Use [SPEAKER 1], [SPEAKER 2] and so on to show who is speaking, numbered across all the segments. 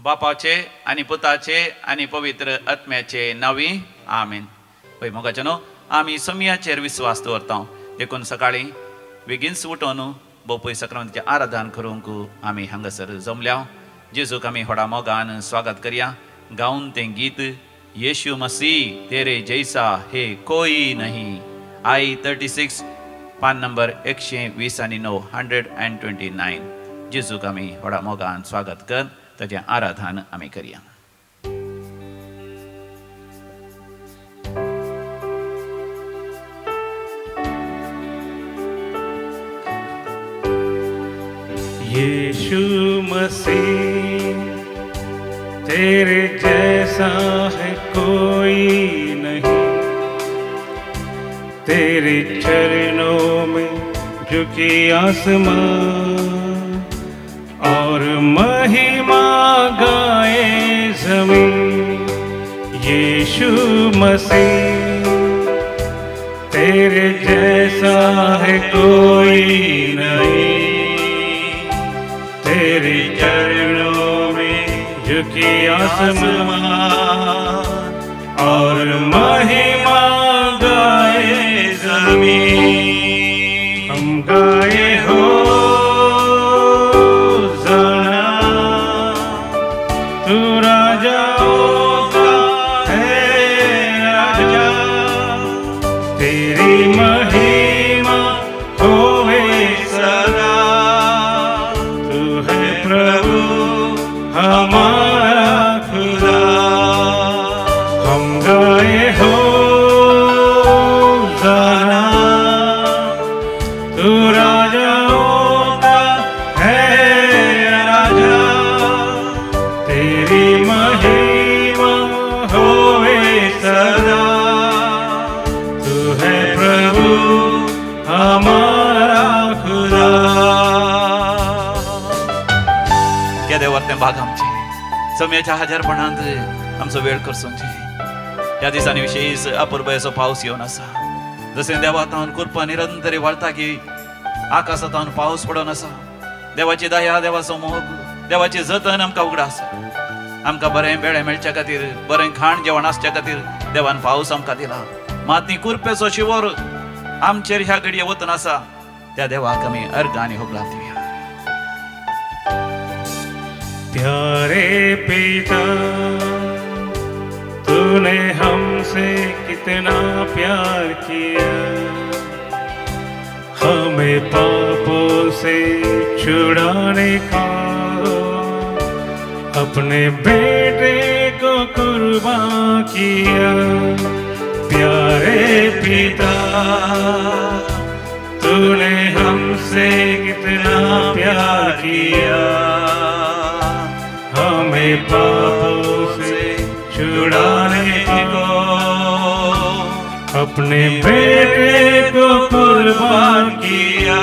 [SPEAKER 1] बापाचे आनी पुताचे आनी पवित्र आत्म्याचे नावी आमीन. पळय मोगाचेनो आमी समयाचेर विस्वास दवरता देखून सकाळी बेगीनच उठोन बोपय सक्रांतीचें आराधन करूंक आमी हांगासर जमल्या. जेजूक आमी व्हडा मोगान स्वागत करया गावन तें गीत यीशु मसीह तेरे जैसा है कोई नहीं. आई 36 पान नंबर 129 129. जेजूक आमी व्हडा मोगान स्वागत कर ताचें आराधन आमी करया.
[SPEAKER 2] यीशु मसीह तेरे जैसा है कोई नहीं. तेरे चरणों में झुकी आसमान और महिमा गाए जमीन. यीशु मसीह तेरे जैसा है कोई नहीं. तेरे चरणों में झुकी आसमान और महिमा गाए जमीन. हम गाए हो जाना तू राजाओं का है राजा. तेरी महिमा होवे सदा. तू है प्रभु हमारा खुदा. हम गाए हो जाना तू राजाओं का है राजा. तेरी महिमा होवे सदा. तू है प्रभु हमारा खुदा.
[SPEAKER 1] क्या देवार तें भाग आमचे समयाच्या हजारपणांत आमचो वेळ करचोंचे. ह्या दिसांनी विशेष अपूर्व असो पावस येवन आसा. जशें देवातावन कृपा निरंतर वाळटा की आकाशांतावन पावस पडोन आसा. देवाची दया देवाचो मोग देवाची जतन आमकां उगडा आसा. आमकां बरें बेळें मेळच्या खातीर बरें खाण जेवण आसच्या खातीर देवान पावस आमकां दिला. मात ती कुरपेचो शिवर आमचेर ह्या घडये वतन आसा त्या देवाक आमी अर्घ आनी होगला दिवया.
[SPEAKER 2] प्यारे पिता तूने हमसे कितना प्यार किया. हमें पापों से छुड़ाने का अपने बेटे को कुर्बान किया. प्यारे पिता तूने हमसे कितना प्यार किया. हमें पापों से छुड़ाने को अपने बेटे को कुर्बान किया.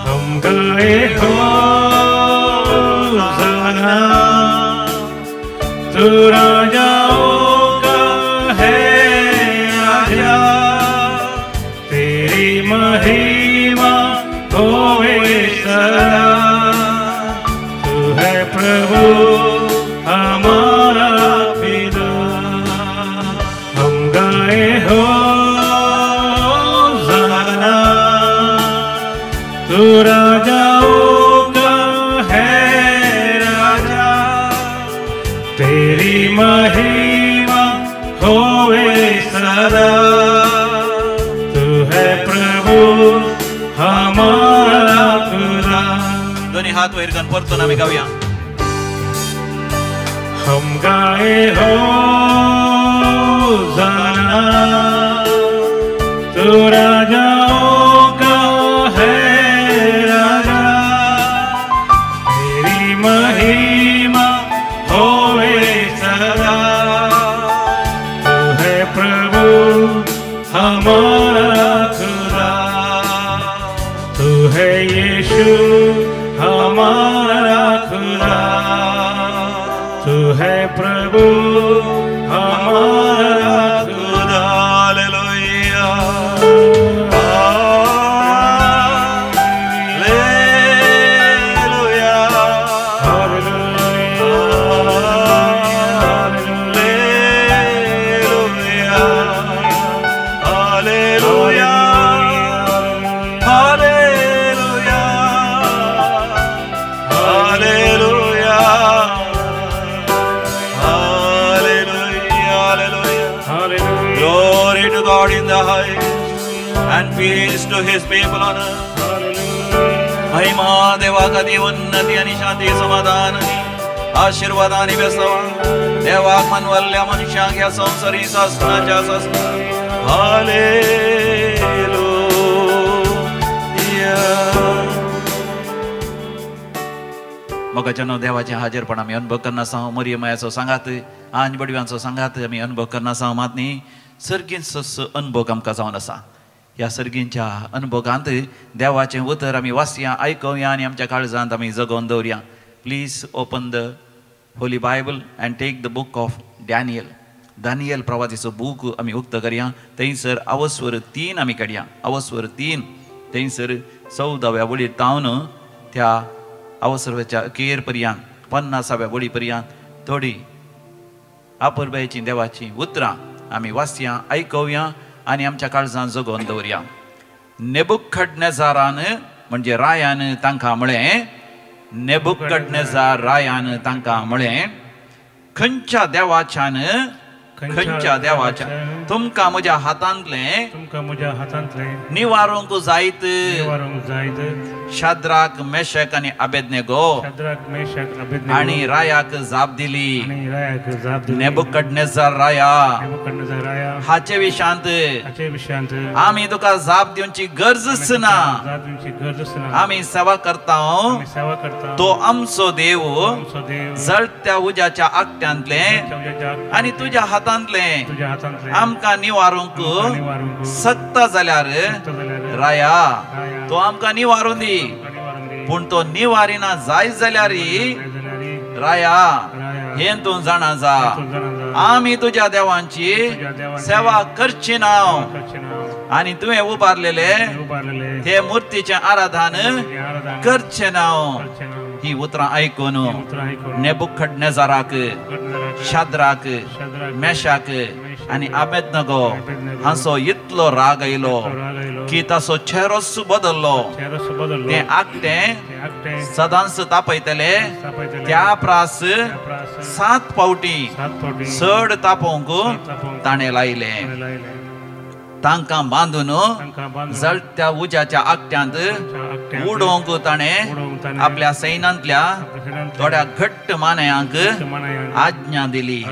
[SPEAKER 2] हम गाए हो जाना तू राजाओं का है राजा. तेरी महिमा होवे सदा. तू है प्रभु हमारा पिता. हम गाए हो जाना तू राजाओं का है राजा. तेरी महिमा होवे सदा. तू है प्रभु हमारा खुदा.
[SPEAKER 1] दोन्ही हात वयर करून परतून आमी गावया.
[SPEAKER 2] हम गाए हो जाना तू राजाओं का है राजा. तेरी महिमा होवे सदा. तू है प्रभु हमारा खुदा. तू है यीशु हमारा खुदा. तू है प्रभु हमारा खुदा. Hallelujah hallelujah hallelujah
[SPEAKER 1] peace to his people on earth. महिमा देवा कधी उन्नती आणि शांती समाधान आशीर्वाद आणि बेसवा देवाक मनवल्ल्या मनुष्याक या संसारी शासनाच्या शासनात हालेलुया. मोगाच्यानो देवाचे हाजीरपण आम्ही अनुभव करना आसा मरियमायाचो सांगात आंज बडव्यांचो सांगात आम्ही अनुभव करना आसा मात न्ही सर्गीन अनुभव आमकां जावन आसा. ह्या सर्गींच्या अनुभवांत देवाचें उतर आमी वाचया आयकवया आनी आमच्या काळजांत आमी जगोवन दवरया. Please open the holy Bible and take the book of Daniel. दानियल प्रवादीचो बूक आमी उक्त करया. थंयसर अवस्वर 3 आमी काडया. अवस्वर 3 थंयसर 14व्या वळीर तावन त्या अवस्वराच्या अखेर पर्यंत 50व्या वळी पर्यंत थोडी आपुरबायेची देवाची उतरां आमी वाचया आयकवया आनी आमच्या काळजांत जगोवन दवरया. नेबुखडनेझारान म्हणजे रायान तांकां म्हळें नेबुखडनेझार रायान तांकां म्हळें खंयच्या देवाच्यान तुमकां म्हज्या हातांतलें निवारूंक जायत. शाद्राक मेशक आनी अबेदनेगो आनी रायाक जाप दिली. नेबुखडनेझार राया हाचे विशांत आमी तुका जाप दिवची गरजच ना. आमी सेवा करता तो आमचो देव जळत्या उज्याच्या आगट्यांतले आनी तुज्या हातांतले आमकां निवारूंक सकता जाल्यार राया तो आमकां निवारून दी. पूण तो निवारिना जाय जाल्यार राया हे तूं जाणा जा आमी तुज्या देवांची सेवा करची ना आनी तुवें उबारलेले हे मुर्तीचें आराधन करचें ना. ही उतरां आयकून नेबुखडनेझाराक शाद्राक मेशाक आनी अबेदनेगो हांचो इतलो राग आयलो की ताचो चेहरोच बदल्लो. तें आगटें सदांच तापयतले त्या प्रास 7 फावटी चड तापोवंक ताणें लायले. तांकां बांदून जळत्या उज्याच्या आगट्यांत उडोवंक ताणें आपल्या सैन्यांतल्या थोड्या घट्ट मानयांक आज्ञा दिली.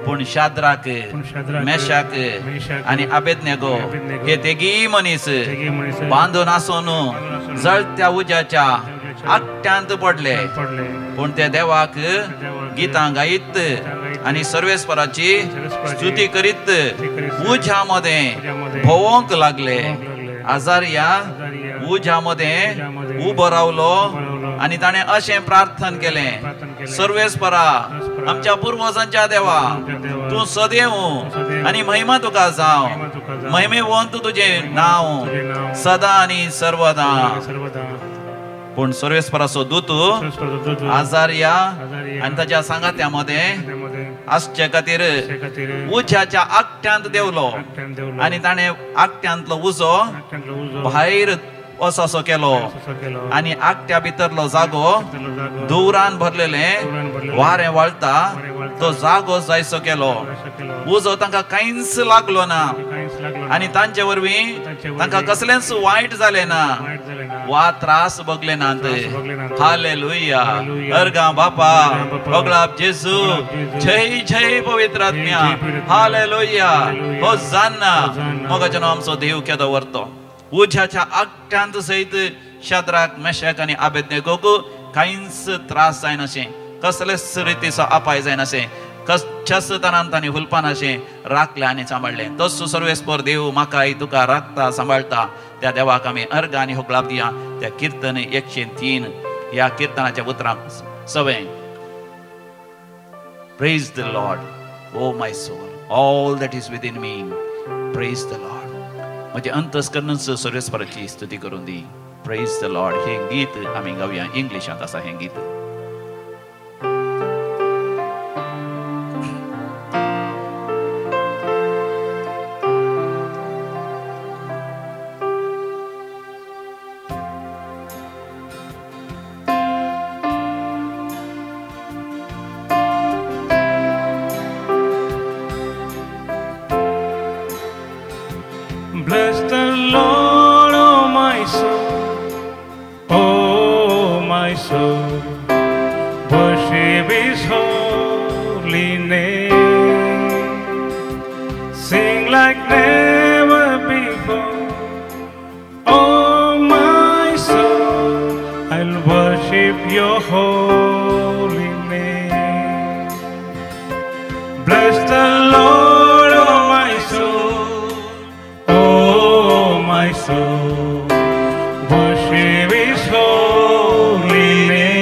[SPEAKER 1] पूण शाद्राक मेशाक आनी अबेदनेगो हे तेगी मनीस बांदून आसून जळत्या उज्याच्या आगट्यांत पडले. पूण ते देवाक गितां गायत आनी सर्वेस्पराची स्तुती करीत उज्या मध्ये भोंवंक लागले. आजारिया उज्या मध्ये उबो रावलो आनी ताणें अशें प्रार्थना केलें सर्वेस्परा आमच्या पुर्वजांच्या देवा तूं सदैव आनी महिमा तुका जावं. महिमेवंत तुजें नांव सदा आनी सर्वदा. पूण सर्वेस्पराचो दूत आजारिया आनी ताच्या सांगात्या मध्ये आसचे खातीर उज्याच्या आगट्यांत देवलो आनी ताणें आगट्यांतलो उजो भायर वचसो केलो आनी आगट्या भितरलो जागो धुवरान भरलेले वारें वळटा तो जागो जायसो केलो. उजो तांकां कांयच लागलो ना आनी तांचे वरवीं तांकां कसलेंच वायट जालें ना वा त्रास भोगले नात. हालेलुया. अर्गां बापा भोगलाप जेजू जय जय पवित्र आत्म्या. हालेलुया. होसाना. मोगाचो आमचो देव केदो व्हरतो. उज्याच्या आगट्यांत सयत शाद्राक मेशाक आनी अबेदनेगोक कांयच त्रास जायनाशें कसलेच रितीचो अपाय जायनाशें कशाच तरान तांणी हुलपानाशें राखलें आनी सांबाळलें. तसो सर्वेस्पर देव म्हाकाय तुका राखता सांबाळटा. त्या देवाक आमी अर्ग आनी होकलाप दिया. त्या कीर्तन 103 ह्या कीर्तनाच्या उतरांक सवें praise the Lord O my soul all that is within me praise the Lord. म्हणजे अंतस्करणांच सर्वेस्पराची स्तुती करून दी. Praise the Lord. हे गीत आमी गावया. इंग्लिशांत आसा हें गीत.
[SPEAKER 2] Bless the Lord. my soul, worship His holy name. Sing like never before. Oh my soul, I'll worship Your holy name. Bless the Lord, oh my soul, oh my soul, worship His holy name.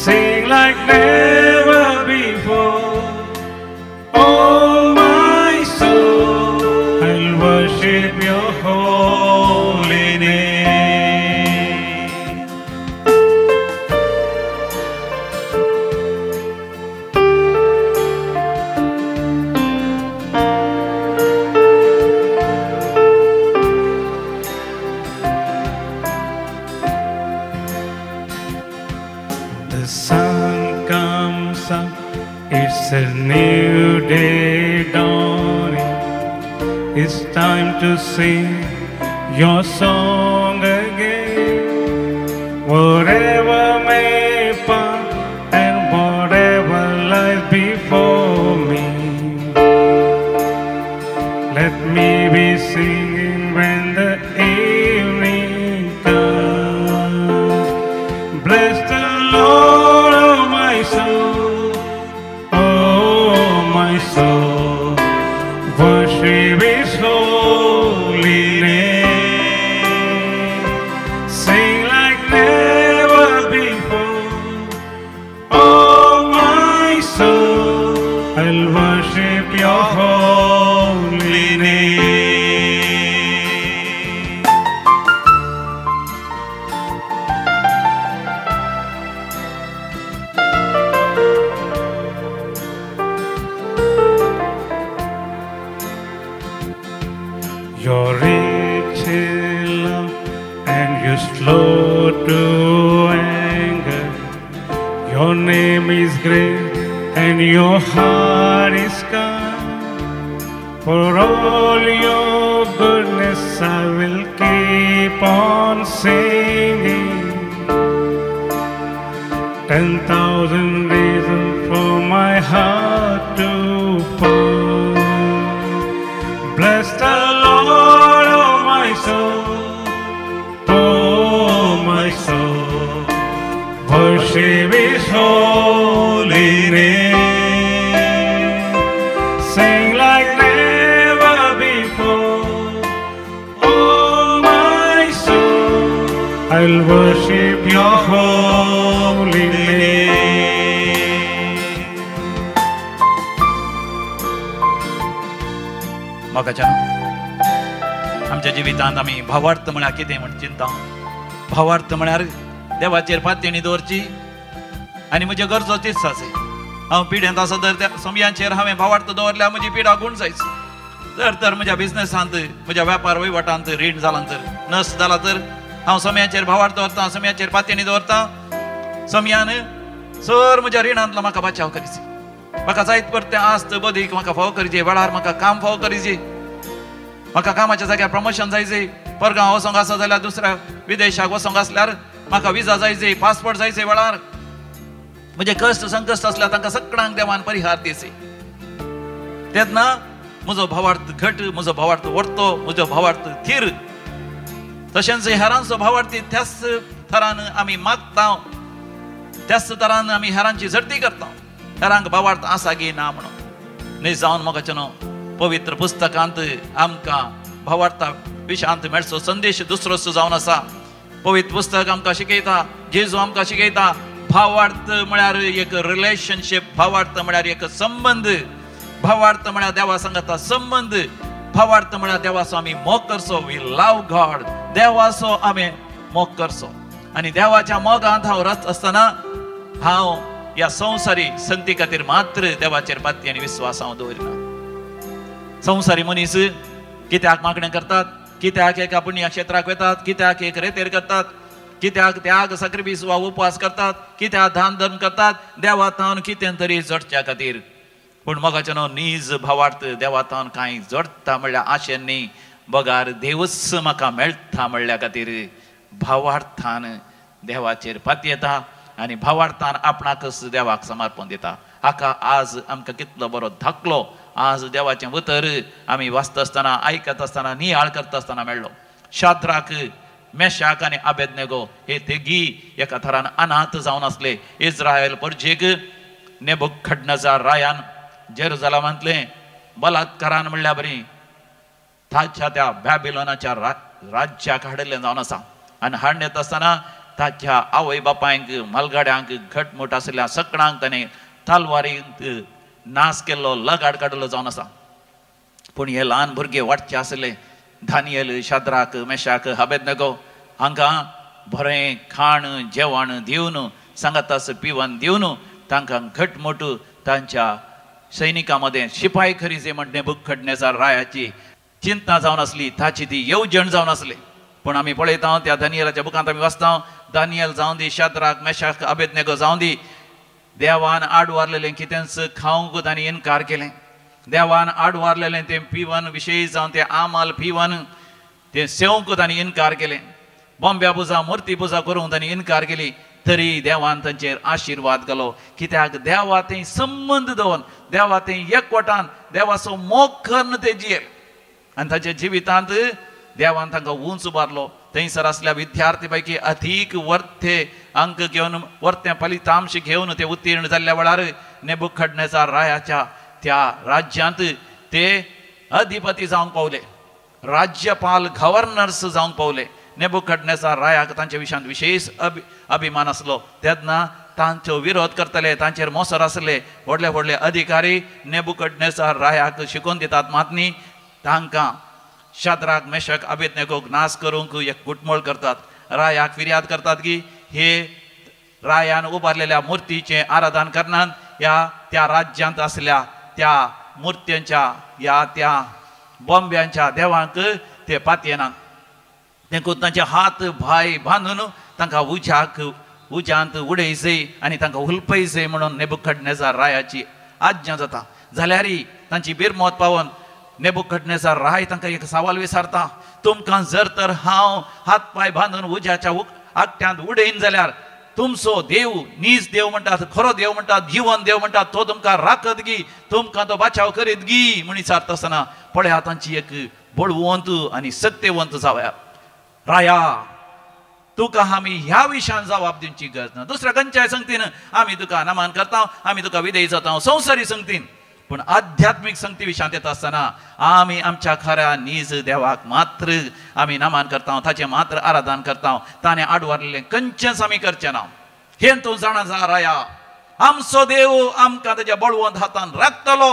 [SPEAKER 2] Sing like never before. Oh my soul, I'll worship Your holy name. The sun comes up, it's a new day dawning. It's time to sing Your song again. Whatever may pass and whatever lies before me, let me be singing when the evening comes. Bless the Lord, oh my soul, oh my soul, worship His holy name. Sing like never before. Oh my soul, I'll worship Your holy name. You're rich in love and you're slow to anger. Your name is great and Your heart is kind. For all Your goodness I will keep on singing. 10,000 reasons for my heart to fall. Bless the Lord, oh my soul, oh my soul, worship His holy name. Sing like never before. Oh my soul, I'll worship Your holy name.
[SPEAKER 1] मोगाच्यान आमच्या जिवितांत आमी भावार्थ म्हळ्यार कितें म्हण चिंता. भावार्थ म्हळ्यार देवाचेर पातयणी दवरची आनी म्हज्यो गरजो तीच आसा. हांव पिड्यांत आसा तर त्या समयांचेर हांवें भावार्थ दवरल्यार म्हजी पिडा गूण जायची. तर म्हज्या बिझनसांत म्हज्या वेपार वहिवाटांत रीण जालां तर नस जाला तर हांव समयाचेर भावार्थ दवरतां, समयाचेर पातयणी दवरतां. समयान सर म्हज्या रिणांतलो म्हाका बचाव करीची. म्हाका जायत परते आस्त बदीक म्हाका फाव करचे, वेळार म्हाका काम फाव करीचे, म्हाका कामाच्या जाग्यार प्रमोशन जायचे, परगांव वचोंक आसा जाल्यार दुसऱ्या विदेशाक वचोंक आसल्यार म्हाका विजा जायचे, पासपोर्ट जायचे वेळार. म्हजे कश्ट संकश्ट आसल्यार तांकां सगळ्यांक देवान परिहार दिवचे. तेन्ना म्हजो भावार्थ घट, म्हजो भावार्थ वर्तो, म्हजो भावार्थ थीर. तशेंच हेरांचो भावार्थी त्याच तरान आमी मागता, त्याच तरान आमी हेरांची झडटी करता. हेरांक भावार्थ आसा गी ना म्हणून न्ही जावन म्हाका न्हू पवित्र पुस्तकांत आमकां भावार्था विशयांत मेळचो संदेश दुसरोच जावन आसा. पवित्र पुस्तक आमकां शिकयता, जेजू आमकां शिकयता, भावार्थ म्हळ्यार एक रिलेशनशीप, भावार्थ म्हळ्यार एक संबंध, भावार्थ म्हळ्यार देवा संगता संबंध, भावार्थ म्हळ्यार देवाचो आमी मोग करचो. वी लव गॉड, देवाचो आमी मोग करचो. आनी देवाच्या मोगांत हांव रच आसतना हांव ह्या संवसारी संगती खातीर मात्र देवाचेर पातयेन आनी विस्वास हांव दवरिना. संवसारी मनीस कित्याक मागणें करतात, कित्याक एका पुण्य क्षेत्राक वतात, कित्याक एक रेतेर करतात, कित्याक त्याग साखरबीस वा उपवास करतात, कित्याक दान धर्म करतात, देवातावन कितें तरी जोडच्या खातीर. पूण मोगाचो न्हू नीज भावार्थ देवातावन कांय जोडटा म्हणल्यार आशेन न्ही, बगार देवच म्हाका मेळटा म्हणल्या खातीर भावार्थान देवाचेर पाती येता आनी भावार्थान आपणाकच देवाक समर्पण दिता. हाका आज आमकां कितलो बरो धाकलो आज देवाचें उतर आमी वाचता आसतना आयकत आसतना नियाळ करता आसतना मेळ्ळो. शाद्राक मेशाक आनी अबेदनेगो हे तिगी एका तरान अनाथ जावन आसले. इस्रायल परजेक नेबुखडनेझार रायान जेरुसलेमांतले बलात्कारान म्हणल्यार बरी ताच्या त्या बॅबिलोनाच्या राज्याक हाडिल्लें जावन आसा. आनी हाडून येता आसतना ताच्या आवय बापायक मलगाड्यांक घटमूट आशिल्ल्या सकणांक ताणें तलवारींत नाश केल्लो लगाड काडिल्लो जावन आसा. पूण हे ल्हान भुरगे वाटचे आसले दानियल शाद्राक मेशाक अबेदनेगो हांकां बरें खाण जेवण दिवन सांगातास पिवण दिवन तांकां घटमूट तांच्या सैनिकां मदें शिपाई खरीजे म्हण नेबुखडनेझार रायाची चिंता जावन आसली. ताची ती येवजण जावन आसली. पूण आमी पळयता त्या दानियेलाच्या बुकांत आमी वाचता दानियल जावं दी शाद्राक मेशाक अबेदनेगो जावं दी देवान आडवारलेलें कितेंच खावंक तांणी इन्कार केलें. देवान आडवारलेलें तें पिवन विशयी जावं तें आमाल पिवन तें सेवंक तांणी इन्कार केलें. बॉम्ब्या पुजा मुर्ती पुजा करूंक तांणी इन्कार केली. तरी देवान तांचेर आशिर्वाद घालो. कित्याक देवा तें संबंद दवरून देवा तें एकवटान देवाचो मोग करून ते जियेले. आनी ताच्या जिवितांत देवान तांकां उंच उबारलो. थंयसर आसल्या विद्यार्थी पैकी अधीक वर्थे अंक घेवन वर्ते फलितांश घेवन ते उत्तीर्ण जाल्ल्या वेळार नेबुखडनेझार रायाच्या त्या राज्यांत ते अधिपती जावंक पावले. राज्यपाल गव्हर्नर्स जावंक पावले. नेबुखडनेझार रायाक तांच्या विशयांत विशेष अभिमान आसलो. तेन्ना तांचो विरोध करतले तांचेर मोसर आसले व्हडले व्हडले अधिकारी नेबुखडनेझार रायाक शिकोवन दितात. मात न्ही तांकां शाद्राक मेशाक अबेदनेगोक नाश करूंक एक गुटमोळ करतात. रायाक फिर्याद करतात की हे रायान उबारलेल्या मुर्तीचें आराधन करनात. त्या राज्यांत आसल्या त्या मुर्त्यांच्या त्या बॉम्ब्यांच्या देवांक ते पातयेनात. देखून तांचे हात भाय बांदून तांकां उज्यांत उडयचय आनी तांकां हुलपयचय म्हणून नेबुखडनेझार रायाची आज्ञा जाता. जाल्यार तांची बिरमोत पावोन नेबुखडनेझार राय तांकां एक सवाल विचारता. तुमकां जर तर हांव हात पाय बांदून उज्याच्या आगट्यांत उडयन जाल्यार तुमचो देव नीज देव म्हणटात खरो देव म्हणटात जिवन देव म्हणटात तो तुमकां राखत गी तुमकां तो बचाव करीत गी म्हण विचारता आसतना पळया तांची एक बळवंत आनी सत्यवंत जावया. राया तुका आमी ह्या विशयान जबाब दिवची गरज ना. दुसऱ्या खंयच्याय संगतीन आमी तुका नमान करता आमी तुका विधेय जाता संवसारी संगतीन. पूण आध्यात्मीक संगती विशयांत येता आसतना आमी आमच्या खऱ्या नीज देवाक मात्र आमी नमान करता ताचें मात्र आराधन करता. ताणें आडवारलेलें खंयचेंच आमी करचें ना. हे तूं जाणा जा राया आमचो देव आमकां ताच्या बळवंत हातान राखतलो.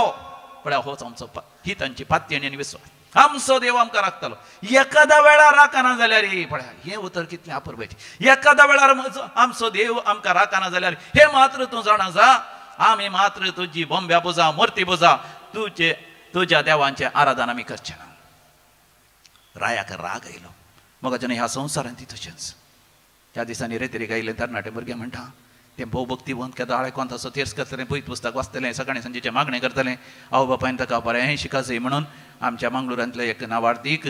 [SPEAKER 1] पळया होच आमचो ही तांची पातयेणी आनी विश्वास. आमचो देव आमकां राखतलो. एखाद्या वेळार राखना जाल्यार पळया हें उतर कितलें अपुरबाचें. एखाद्या वेळार आमचो देव आमकां राखना जाल्यार हे मात्र तूं जाणा जा आमी मात्र तुजी बॉम्ब्या पुजा मुर्ती पुजा तुज्या देवांचें आराधन आमी करचें ना. रायाक राग आयलो. मग ह्या संवसारांत ती तशेंच ह्या दिसांनी रेतरेक आयिल्ले तरणाटे भुरगे म्हणटा ते भोव भक्तीवंत केदां आळेकोन तसो तेर्स करतलें पयत पुस्तक वाचतलें सकाळीं सांजेचें मागणें करतलें. आवय बापायन ताका बरें शिकायचें म्हणून आमच्या मंगळुरांतले एक नावार्थीक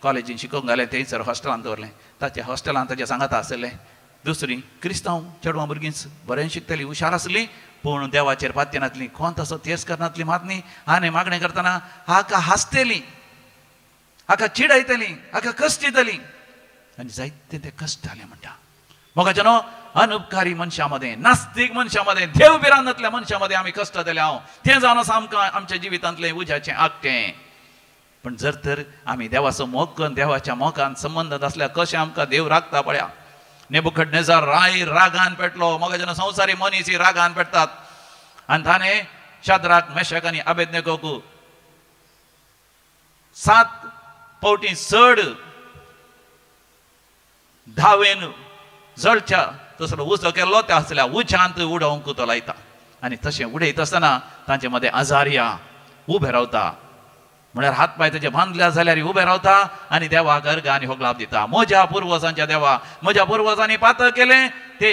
[SPEAKER 1] कॉलेजीन शिकोवंक घालें. थंयसर हॉस्टेलांत दवरलें. ताच्या हॉस्टेलांत ताचे सांगाता आसलें. दुसरी क्रिस्तांव चेडवां भुरगींच बरें शिकतलीं हुशार आसलीं पूण देवाचेर पातयनातलीं कोण तसो तेर्स करनातलीं मात न्ही. आनी मागणें करतना हाका हांसतलीं हाका चिडयतलीं हाका कश्ट दितलीं आनी जायते ते कश्ट जाले म्हणटा. मोगाच्या न्हू अनउपकारी मनशां मदें नास्तीक मनशां मदें देव बिरांतल्या मनशां मदें आमी कश्ट दिले हांव तें जावन आसा आमकां आमच्या जिवितांतलें उज्याचें आगटें. पण जर तर आमी देवाचो मोग करून देवाच्या मोगान संबंद आसल्यार कशें आमकां देव राखता पळया. नेबुखडनेझार राय रागान पेटलो. मोगाच्या संवसारी मनीस ही रागान पेटतात. आनी ताणें शाद्राक मेशाक आनी अबेदनेगोक 7 फावटी चड धावेन जळच्या तसलो उजो केल्लो त्या आसल्या उज्यांत उडोवंक तो लायता. आनी तशें उडयत आसतना तांचे मदें आजारिया उबे रावता. म्हळ्यार हात पाय ताचे बांदल्या जाल्यार उबे रावता आनी देवाक अर्घ आनी होगलाप दिता. म्हज्या पुर्वजांच्या देवा म्हज्या पुर्वजांनी पातळ केलें ते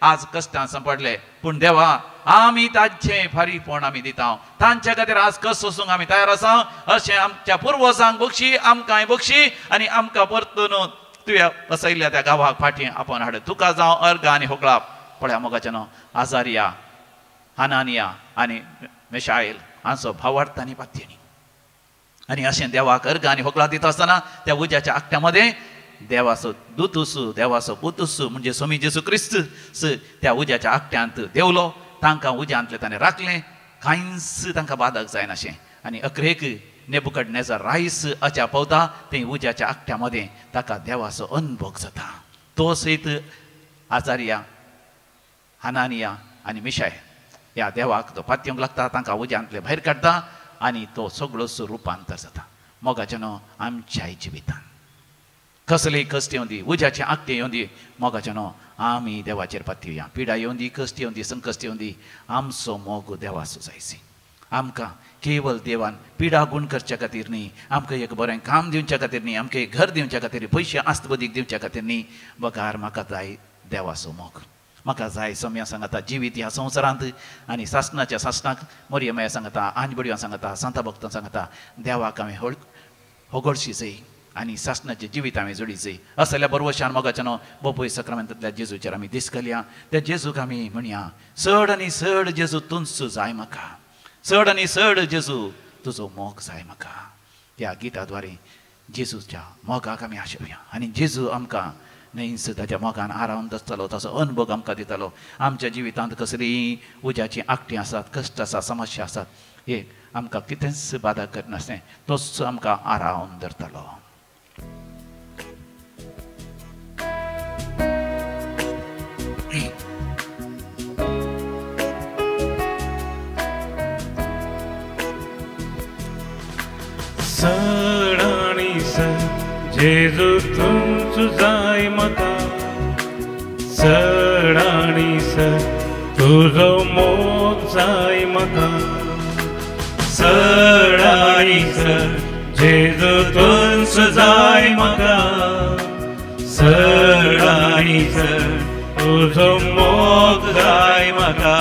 [SPEAKER 1] आज कश्टांत सांपडले पूण देवा आमी ताचें फारीकपण आमी दिता. तांचे खातीर आज कस सोसूंक आमी तयार आसा. अशें आमच्या पुर्वजांक बक्षी आमकांय बक्षी आनी आमकां परतून तुवें बसयल्या त्या गांवाक फाटीं आपोवन हाड तुका जावं अर्ग आनी होकळाप पळया मोगाच्यानो आजारिया हानानिया आनी मिशायल हांचो भावार्थ आनी पात्यणी आनी अशें देवाक अर्ग आनी होकळा दिता आसतना त्या उज्याच्या आकट्या मध्ये देवाचो दूतसू देवाचो पुतसू म्हणजे स्वामी जेजू क्रिस्त त्या उज्याच्या आकट्यांत देवलो तांकां उज्यांतले ताणें राखलें कांयच तांकां बाधक जायनाशें आनी अकरेक नेबुकदनेझर रायस अच्या पावता ते उज्याच्या आकट्या मध्ये ताका देवाचो अनुभव जाता तो सयत आजारिया हानानिया आनी मिशाय ह्या देवाक तो पातयेवंक लागता तांकां उज्यांतले भायर काडटा आनी तो सगळोच रुपांतर जाता मोगाच्यानो आमच्याय जिवितांत कसली कश्ट येवन दी उज्याचे आकटे येवन दी मोगाच्यानो आमी देवाचेर पातयुया पिडा येवन दी कश्ट येवन दी संकश्ट येवन दी आमचो मोग देवाचो जायसी आमकां केवल देवान पिडा गुण करच्या खातीर न्ही आमकां एक बरें काम दिवच्या खातीर न्ही आमकां एक घर दिवच्या खातीर पयशे आस्तबदीक दिवच्या खातीर न्ही बगार म्हाका जाय देवाचो मोग म्हाका जाय सम्या सांगता जिवीत ह्या संवसारांत आनी सासणाच्या सासणाक मोरयमाया सांगता आंजबडयां सांगता सांता भक्तां सांगता देवाक हांवें होगडशी जाय आनी सासणाचें जिवीत हांवें जोडी जाय असो जाल्यार बरोवशान मोगाच्यानो बोपय सक्रामेंतांतल्या जेजूचेर आमी दीस घालया त्या जेजूक आमी म्हणया चड आनी चड जेजू तुमचो जाय म्हाका चड आनी चड जेजू तुजो मोग जाय म्हाका ह्या गिता द्वारे जेजूच्या मोगाक आमी आशेवया आनी जेजू आमकां नेस ताच्या मोगान आराम दसतलो तसो अनुभव आमकां दितलो आमच्या जिवितांत कसलीय उज्याची आकटी आसात कश्ट आसा समस्या आसात हे आमकां कितेंच बाधा करनासलें तोच आमकां आराम धरतलो
[SPEAKER 2] चड आनी चड जेजू तुमचो जाय म्हाका चड आनी चड तुजो मोग जाय म्हाका चड आनी चड जेजू तुमचो जाय म्हाका चड आनी चड तुजो मोग जाय म्हाका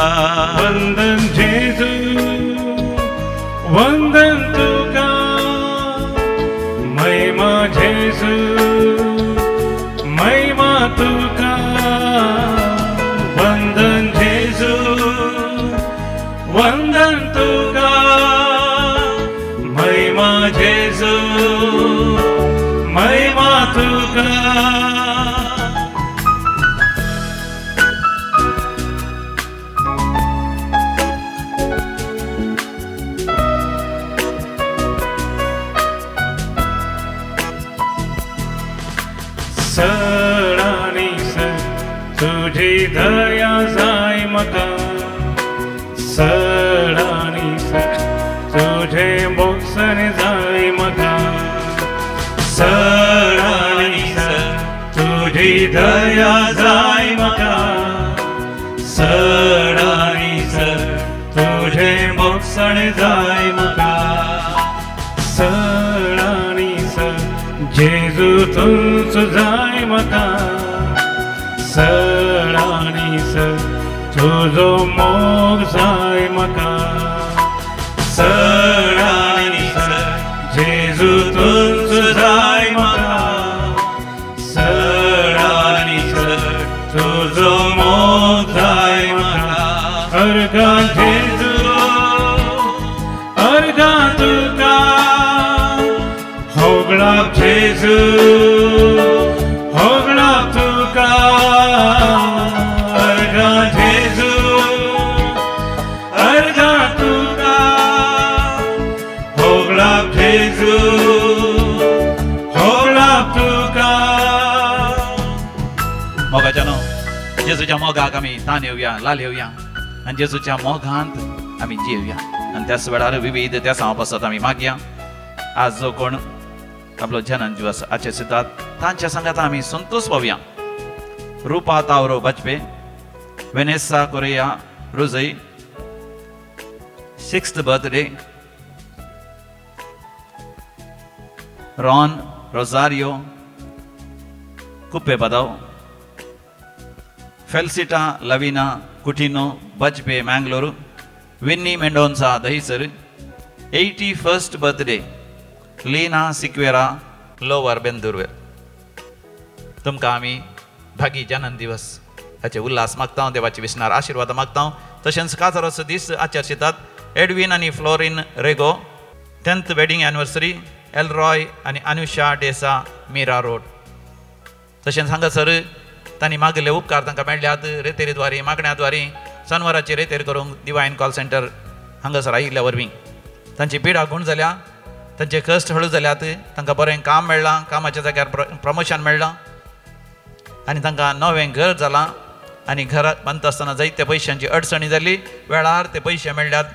[SPEAKER 2] वंदन जेजू वंदन तुका महिमा जेजू महिमा तुका वंदन जेजू वंदन तुका महिमा जेजू महिमा तुका चड आनी चड तुजी दया जाय म्हाका चड आनी चड तुझे मोगसाण जाय म्हाका चड आनी चड तुजी दया जाय म्हाका चड आनी चड तुझे मोगसाण जाय म्हाका चड आनी चड जेजू तुमचो जाय म्हाका चड आनी चड तुजो मोग जाय म्हाका चड आनी चड जेजू तुमचो जाय म्हाका चड आनी चड तुजो मोग जाय म्हाका अर्गा जेजू अर्गा तुका होगळाप जेजू होगळाप तुका अर्गा जेजू अर्गा तुका होगळाप जेजू होगळाप तुका
[SPEAKER 1] मोगाच्यानो जेजूच्या मोगाक आमी तान येवया लाल येवया आनी जेजूच्या मोगांत आमी जियेवया आनी त्याच वेळार विविध त्या सांव पासत आमी मागया आज जो कोण आपलो जनन दिवस आचरितात तांच्या संगात आमी संतोष पावया Rupa Tauro Bajpe Vanessa Correa Rujai 6th birthday Ron Rosario Kuppepadav Felicita Lavina Coutinho Bajpe Mangalore Vinny Mendonca Dahisar 81st birthday Leena Sequeira Lower Bendurwell तुमकां आमी भागी जन्म दिवस हाचे उल्हास मागता, देवाची विस्नार आशिर्वाद मागता. तशेंच काजारोचो दीस आचरतात एडविन आनी फ्लोरीन रेगो 10th वेडिंग एनिवर्सरी एलरॉय आनी अनुषा डेसा मीरा रोड. तशेंच हांगासर तांणी मागिल्ले उपकार तांकां मेळ्ळ्यात रेतेरीद्वारी मागण्याद्वारी शनवाराची रेतेर करूंक डिवायन कॉल सेंटर हांगासर आयिल्ल्या वरवीं तांची पिडा गूण जाल्या, तांचे कश्ट हळू जाल्यात, तांकां बरें काम मेळ्ळां, कामाच्या जाग्यार प्रमोशन मेळ्ळां आनी तांकां नवें घर जालां आनी घरा बांदता आसतना जायते पयशांची अडचणी जाली, वेळार ते पयशे मेळ्ळ्यात.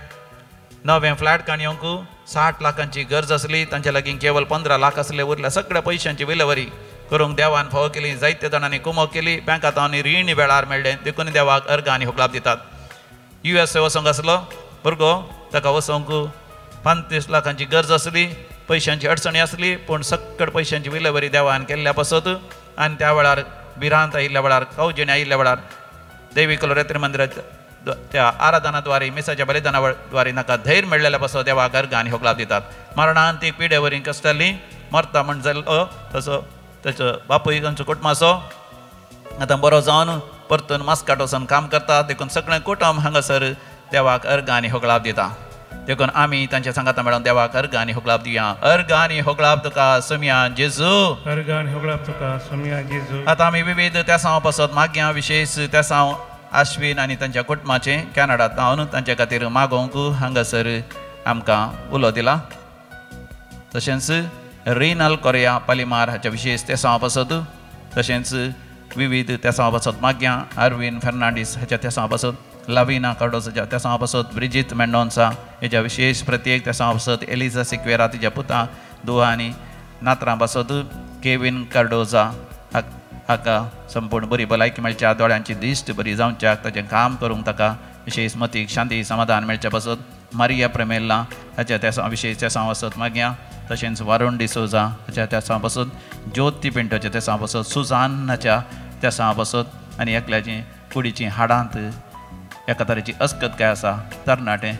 [SPEAKER 1] नवें फ्लॅट काणयोंक 60 लाखांची गरज आसली, तांचे लागीं केवळ 15 लाख आसले. उरल्या सगळ्या पयशांची विलेवारी करूंक देवान फावो केली. जायते जाणांनी कुमो केली, बँकांत आनी रीण वेळार मेळ्ळें. देखून देवाक अर्घ आनी होगलाप दितात. USA वचोंक आसलो भुरगो, ताका वचोंक 35 लाखांची गरज आसली, पयशांची अडचणी आसली, पूण सकट पयशांची विलेवारी देवान केल्ल्या पासत आनी त्या वेळार भिरांत आयिल्ल्या वेळार कवजिणी आयिल्ल्या वेळार देविकुल रेत्री मंदिराच्या त्या आराधनाद्वारे मिसाच्या बलिदानाद्वारे ताका धैर्य मेळ्ळेल्या पासत देवाक अर्घ आनी होगलाप दितात. मरणांतीक पिडेवरी कश्टाली मरता म्हण जालो तसो ताचो बापूय तांचो कुटुंबाचो आतां बरो जावन परतून मास्काट वचून काम करता. देखून सगळें कुटुंब हांगासर देवाक अर्घ आनी होगलाप दिता. देखून आमी तांच्या सांगाता मेळोन देवाक अर्घ आनी होगलाप दिया. अर्घ आनी होगलाप तुका सोम्या जेजू,
[SPEAKER 2] अर्घ आनी होगलाप तुका सोम्या जेजू.
[SPEAKER 1] आतां आमी विविध त्यासांव पासत मागया. विशेष त्यासांव आश्विन आनी तांच्या कुटुंबाचे कॅनडांत रावन तांचे खातीर मागोवंक हांगासर आमकां उलो दिला. तशेंच रिनल कोरिया पालिमार हाच्या विशेष त्यासांव पासत, तशेंच विविध त्यासांव पासत मागया. अरविंद फर्नांडीस हाच्या त्यासांव पासत, लाविना कार्डोजाच्या त्यासांव पासत, ब्रिजित मेंडोन्सा हेच्या विशेष प्रत्येक त्यासांव पासत, एलिझा सिक्वेरा तिच्या पुता दुआ आनी नात्रां पासत, केविन कार्डोजा हाका संपूर्ण बरी भलायकी मेळच्या, दोळ्यांची दिश्ट बरी जावच्याक, ताचें काम करूंक ताका विशेष मतीक शांती समाधान मेळच्या पासत, मारिया प्रेमेल्ला हाच्या त्या विशेष त्यासांव पासत मागया. तशेंच वारुण डिसोजा हाच्या त्यासांव पासत, ज्योती पिंटोच्या त्यासांव पासत, सुजानाच्या त्यासांव पासत आनी एकल्याची कुडीची हाडांत एका तरेची अस्कत काय आसा. तरणाटे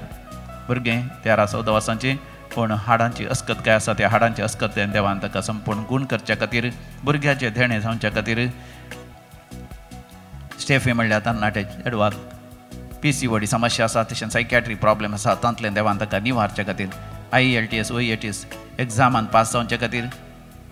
[SPEAKER 1] भुरगें 13-14 वर्सांची, पूण हाडांची अस्कत काय आसा. त्या हाडांची अस्कतेन देवान ताका संपूर्ण गूण करच्या खातीर, भुरग्याचे धेणे जावच्या खातीर स्टेफी म्हणल्या तरणाटे चेडवाक PCOD समस्या आसा, तशेंच सायकॅट्री प्रॉब्लेम आसा, तांतल्यान देवान ताका निवारच्या खातीर IELTS OETS एग्जामान पास जावच्या खातीर,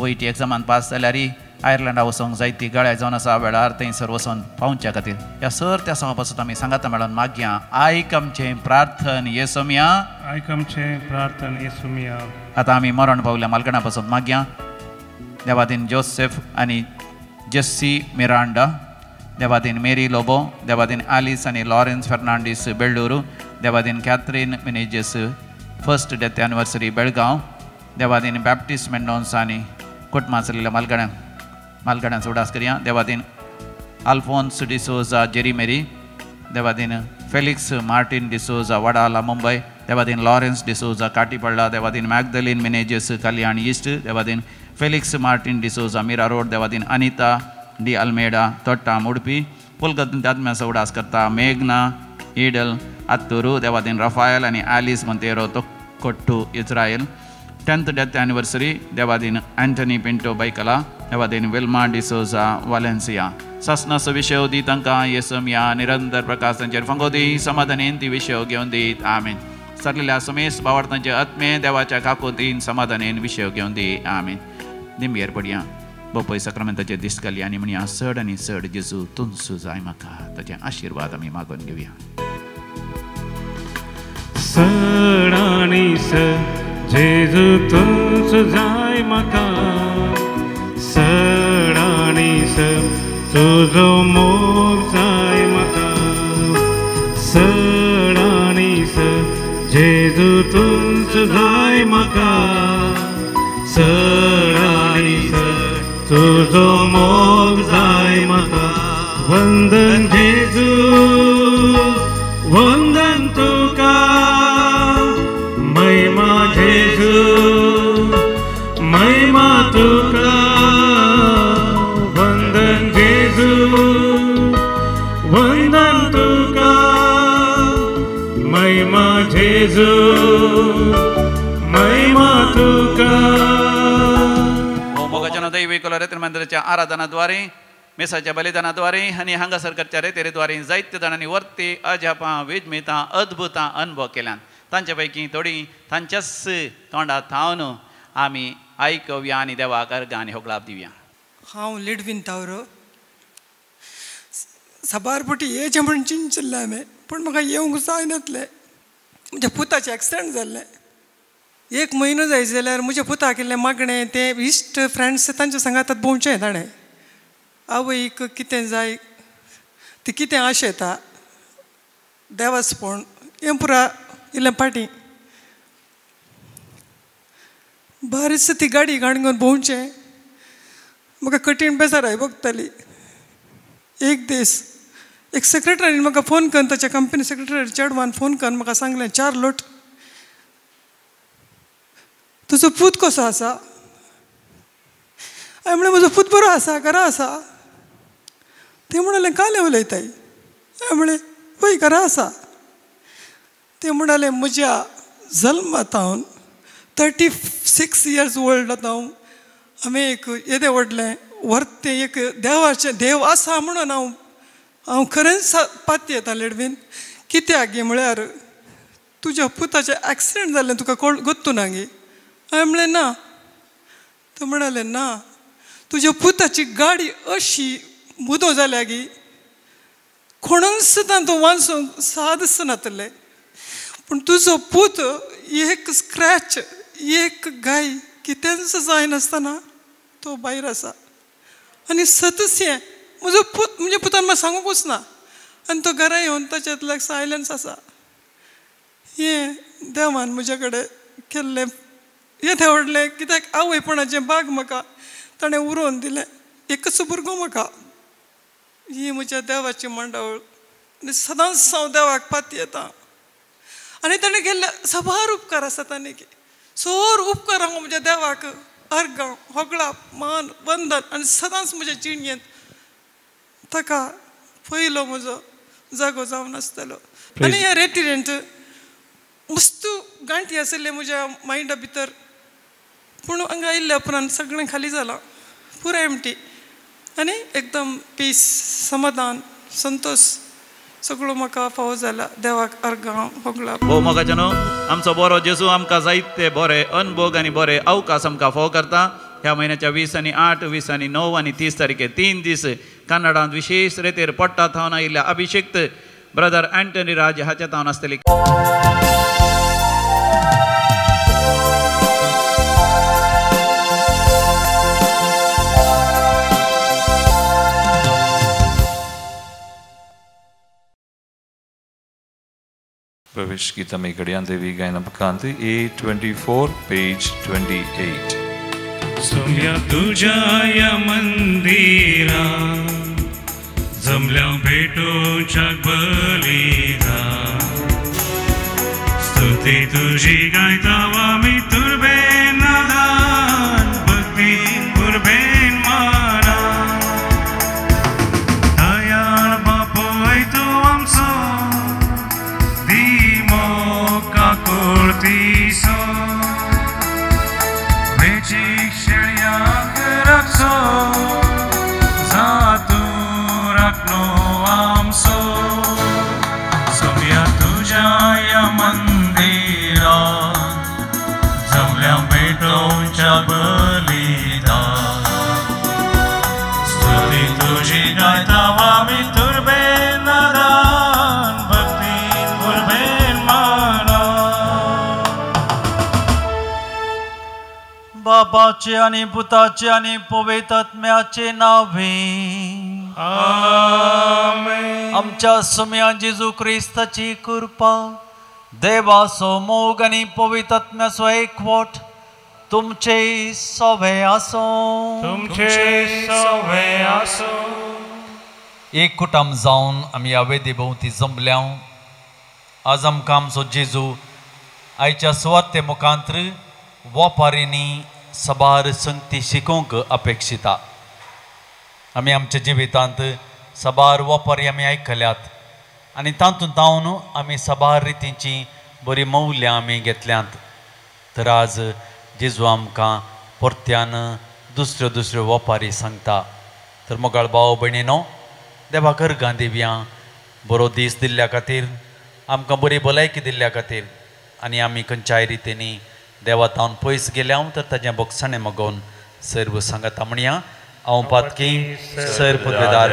[SPEAKER 1] OET एग्जामान पास जाल्यारय आयर्लंडा वचोंक जायती गळ्या जावन आसा, वेळार थंयसर वचोन पावच्या खातीर ह्या सर त्या सांग पासून आमी सांगाता मेळोन मागया. आयक आमचें प्रार्थन येसुमिया,
[SPEAKER 2] आयक आमचें प्रार्थन येसुमिया.
[SPEAKER 1] आतां आमी मरण पावल्या मालगणा पासून मागया. देवादीन जोसेफ आनी जेस्सी मिरांडा, देवादीन मेरी लोबो, देवादीन आलिस आनी लॉरेन्स फर्नांडीस बेल्लूरू, देवादीन Catherine Menezes first death anniversary Belgaum, देवादीन बॅप्टिस्ट मेंडोन्सा आनी कुटुंबां चलिल्ल्या मालगड्यांचो उडास करया. देवादीन आल्फोन्स डिसोजा जेरीमेरी, देवादीन फेलिक्स मार्टिन डिसोजा वडाला मुंबई, देवादीन लॉरेन्स डिसोजा काटीपडला, देवादीन मॅगदलीन मिनेजेस कल्याण ईस्ट, देवादीन फेलिक्स मार्टिन डिसोजा मीरा रोड, देवादीन अनिता डी अल्मेडा तोट्टा उडपी, पुलगत आत्म्याचो उडास करता. मेघना ईडल आत्तूरू, देवादीन रफायल आनी Alice Monteiro Kottu Israel. 10th death anniversary देवादीन एंटनी पिंटो बैकला, देवादीन विल्मा डिसोजा वालेन्सिया. ससनाचो विशय दी तांकां येसुमिया, निरंतर प्रकाश तांचेर फंगो दी, समाधानीन ती विशय घेवन दीत. आमीन. सरलेल्या समेस भावार्थांचे आत्मे देवाच्या काकोतीन समाधानीन विशय घेवन दी. आमीन. निमयेर पडया. बोपय सक्रामेंताचे दिश्ट घालया आनी म्हणया, चड आनी चड जेजू तुमचो जाय म्हाका. ताचे आशिर्वाद आमी मागून घेवया.
[SPEAKER 2] चड आनी चड जेजू तुमचो जाय म्हाका, चड आनी चड तुजो मोग जाय म्हाका, चड आनी चड जेजू तुमचो जाय म्हाका, चड आनी चड तुजो मोग जाय म्हाका. वंदन जेजू, वंदन तुका, महिमा जेजू, महिमा तुका. वंदन जेजू, वंदन तुका, महिमा जेजू, महिमा तुका.
[SPEAKER 1] दैवी कलोरेत्र मंदिराच्या आराधनाद्वारे मेसाच्या बलिदानाद्वारे आणि हांगासरकरच्या रेतेरेद्वारे जायत्या जाणांनी वर्ते अजापां वेजमेतां अद्भुतां अनुभव केल्यान तांचे पैकी थोडी तांच्याच तोंडात थावन आमी आयकवया आनी देवाक अर्गां आनी होगलाप दिवया.
[SPEAKER 3] हांव लिडवीन तावरो साबारपटी येचें म्हण चिंचिल्लें हांवें पूण म्हाका येवंक जायनासलें. म्हज्या पुताचें एक्सिडेंट जाल्लें. 1 म्हयनो जायत जाल्यार म्हज्या पुताक केल्लें मागणें तें इश्ट फ्रेंड्स तांच्या सांगात भोंवचें ताणें. आवयक कितें जाय ती कितें आशेता देवासपण हें पुरा इल्लें फाटीं बारीच ती गाडी घेवन भोंवचें म्हाका कठीण बेजाराय भोगताली. एक दीस एक सेक्रेटरीन म्हाका फोन करून ताच्या कंपनी सेक्रेटरी चेडवान फोन करून म्हाका सांगलें 4 लोट तुजो पूत कसो आसा. हांवें म्हणलें म्हजो पूत बरो आसा घरा आसा. ते म्हणाले काले उलयताय. हांवें म्हणलें पळय घरा आसा. ते म्हणाले म्हज्या जल्मातावन 36 years ओल्ड आतां हांवें एक येदें व्हडलें व्हरतें एक देवाचें देव आसा म्हणून हांव खरेंच पाती येता लेडवीन. कित्याक गे म्हळ्यार तुज्या पुताचें एक्सिडेंट जाल्लें तुका गोत्तू ना गे. हांवें म्हणलें ना. तो म्हणाले ना तुज्या पुताची गाडी अशी मुदो जाल्या गी कोणाक सुद्दां तो वाचूंक सादच नातलें. पूण तुजो पूत एक स्क्रॅच एक गाय कितेंच जायनासतना तो भायर आसा आनी सतशें म्हजो पूत म्हणजे पुतान म्हाका सांगूंकूच ना. आनी तो घरा येवन ताच्यातल्याक सायलन्स आसा. हें देवान म्हजे कडेन केल्लें येदें व्हडलें कित्याक आवयपणाचें भाग म्हाका ताणें उरोवन दिलें. एकच भुरगो म्हाका. ही म्हज्या देवाची मंडळ आनी सदांच हांव देवाक पाती येता. आनी ताणें केल्ले साबार उपकार आसा. ताणें सोर उपकार हांव म्हज्या देवाक अर्गां होगळाप मान वंदन आनी सदांच म्हज्या जिणयेंत ताका पयलो म्हजो जागो जावन आसतलो. आनी ह्या रेटिरेंट वस्तू गांठी आशिल्ले म्हज्या मायंडा भितर पूण हांगा आयिल्ल्या उपरांत सगळें खाली जालां पुरो एम्प्टी आनी एकदम पीस समाधान संतोष सगळो म्हाका फावो जाला. देवाक अर्गां होगळाप.
[SPEAKER 1] भोव मोगाच्यानो आमचो बरो जेजू आमकां जायते बरे अनुभव आनी बरे अवकाश आमकां फावो करता. ह्या म्हयन्याच्या 20 आनी 8, 20 आनी 9 आनी 30 तारखेर 3 दीस कन्नडांत विशेष रेतेर पडटा थावन आयिल्ल्या अभिषेक्त ब्रदर अँटनी राज हाच्या थावन आसतली.
[SPEAKER 4] प्रवेश गीता में गड़ियां देवी गायन पकांती 824 पेज 28.
[SPEAKER 2] सोम्या तुझ्या या मंदिरा जमल्या भेटोच्या बलिदान स्तुती तुझी गायतावा मी तुरबेन नादान भक्ती पुरबेन माना दयाळ बापोय तू आमचो दिमो का कोर्तीसो वेचीक शेळ्याक राखचो जातू राखलो आमचो सोम्या तुझ्या या मंदिरान जमल्या भेटोवच्या बलिदान स्तुती तुझी गायतावा मी तुरबेन नादान भक्तीन पुरबेन माना
[SPEAKER 5] बापाचे आणि पुताचे आणि पवित्र आत्म्याचे नावे
[SPEAKER 2] आमेन.
[SPEAKER 5] आमच्या सुम्या जेजू ख्रिस्ताची कृपा देवाचो मोग आणि पवित्र आत्म्याचो एकवट तुमचे सवे आसो.
[SPEAKER 2] तुमचे सवे आसो.
[SPEAKER 5] एक कुटुंब जावन आमी ह्या वेदी भोवती जमल्या. आज आमकां आमचो जेजू आयच्या सुवाते मुखांतर वोपारींनी सबार संगती शिकोवंक अपेक्षिता. आमी आमच्या जिवितांत सबार वोपारी आमी आयकल्यात आनी तातूंत तावन आमी सबार रितींची बरी मौल्यां आमी घेतल्यांत. तर आज जेजू आमकां परत्यान दुसऱ्यो दुसऱ्यो वपारी सांगता. तर मोगाळ भाव भयणीनो, देवा घरगां दिवया बरो दीस दिल्ल्या खातीर, आमकां बरी भलायकी दिल्ल्या खातीर, आनी आमी खंयच्याय रितीनी देवातावन पयस गेल्या तर ताजें बक्षणें मागोवन सर्व सांगता म्हणया. हांव पातकी सर पदवेदार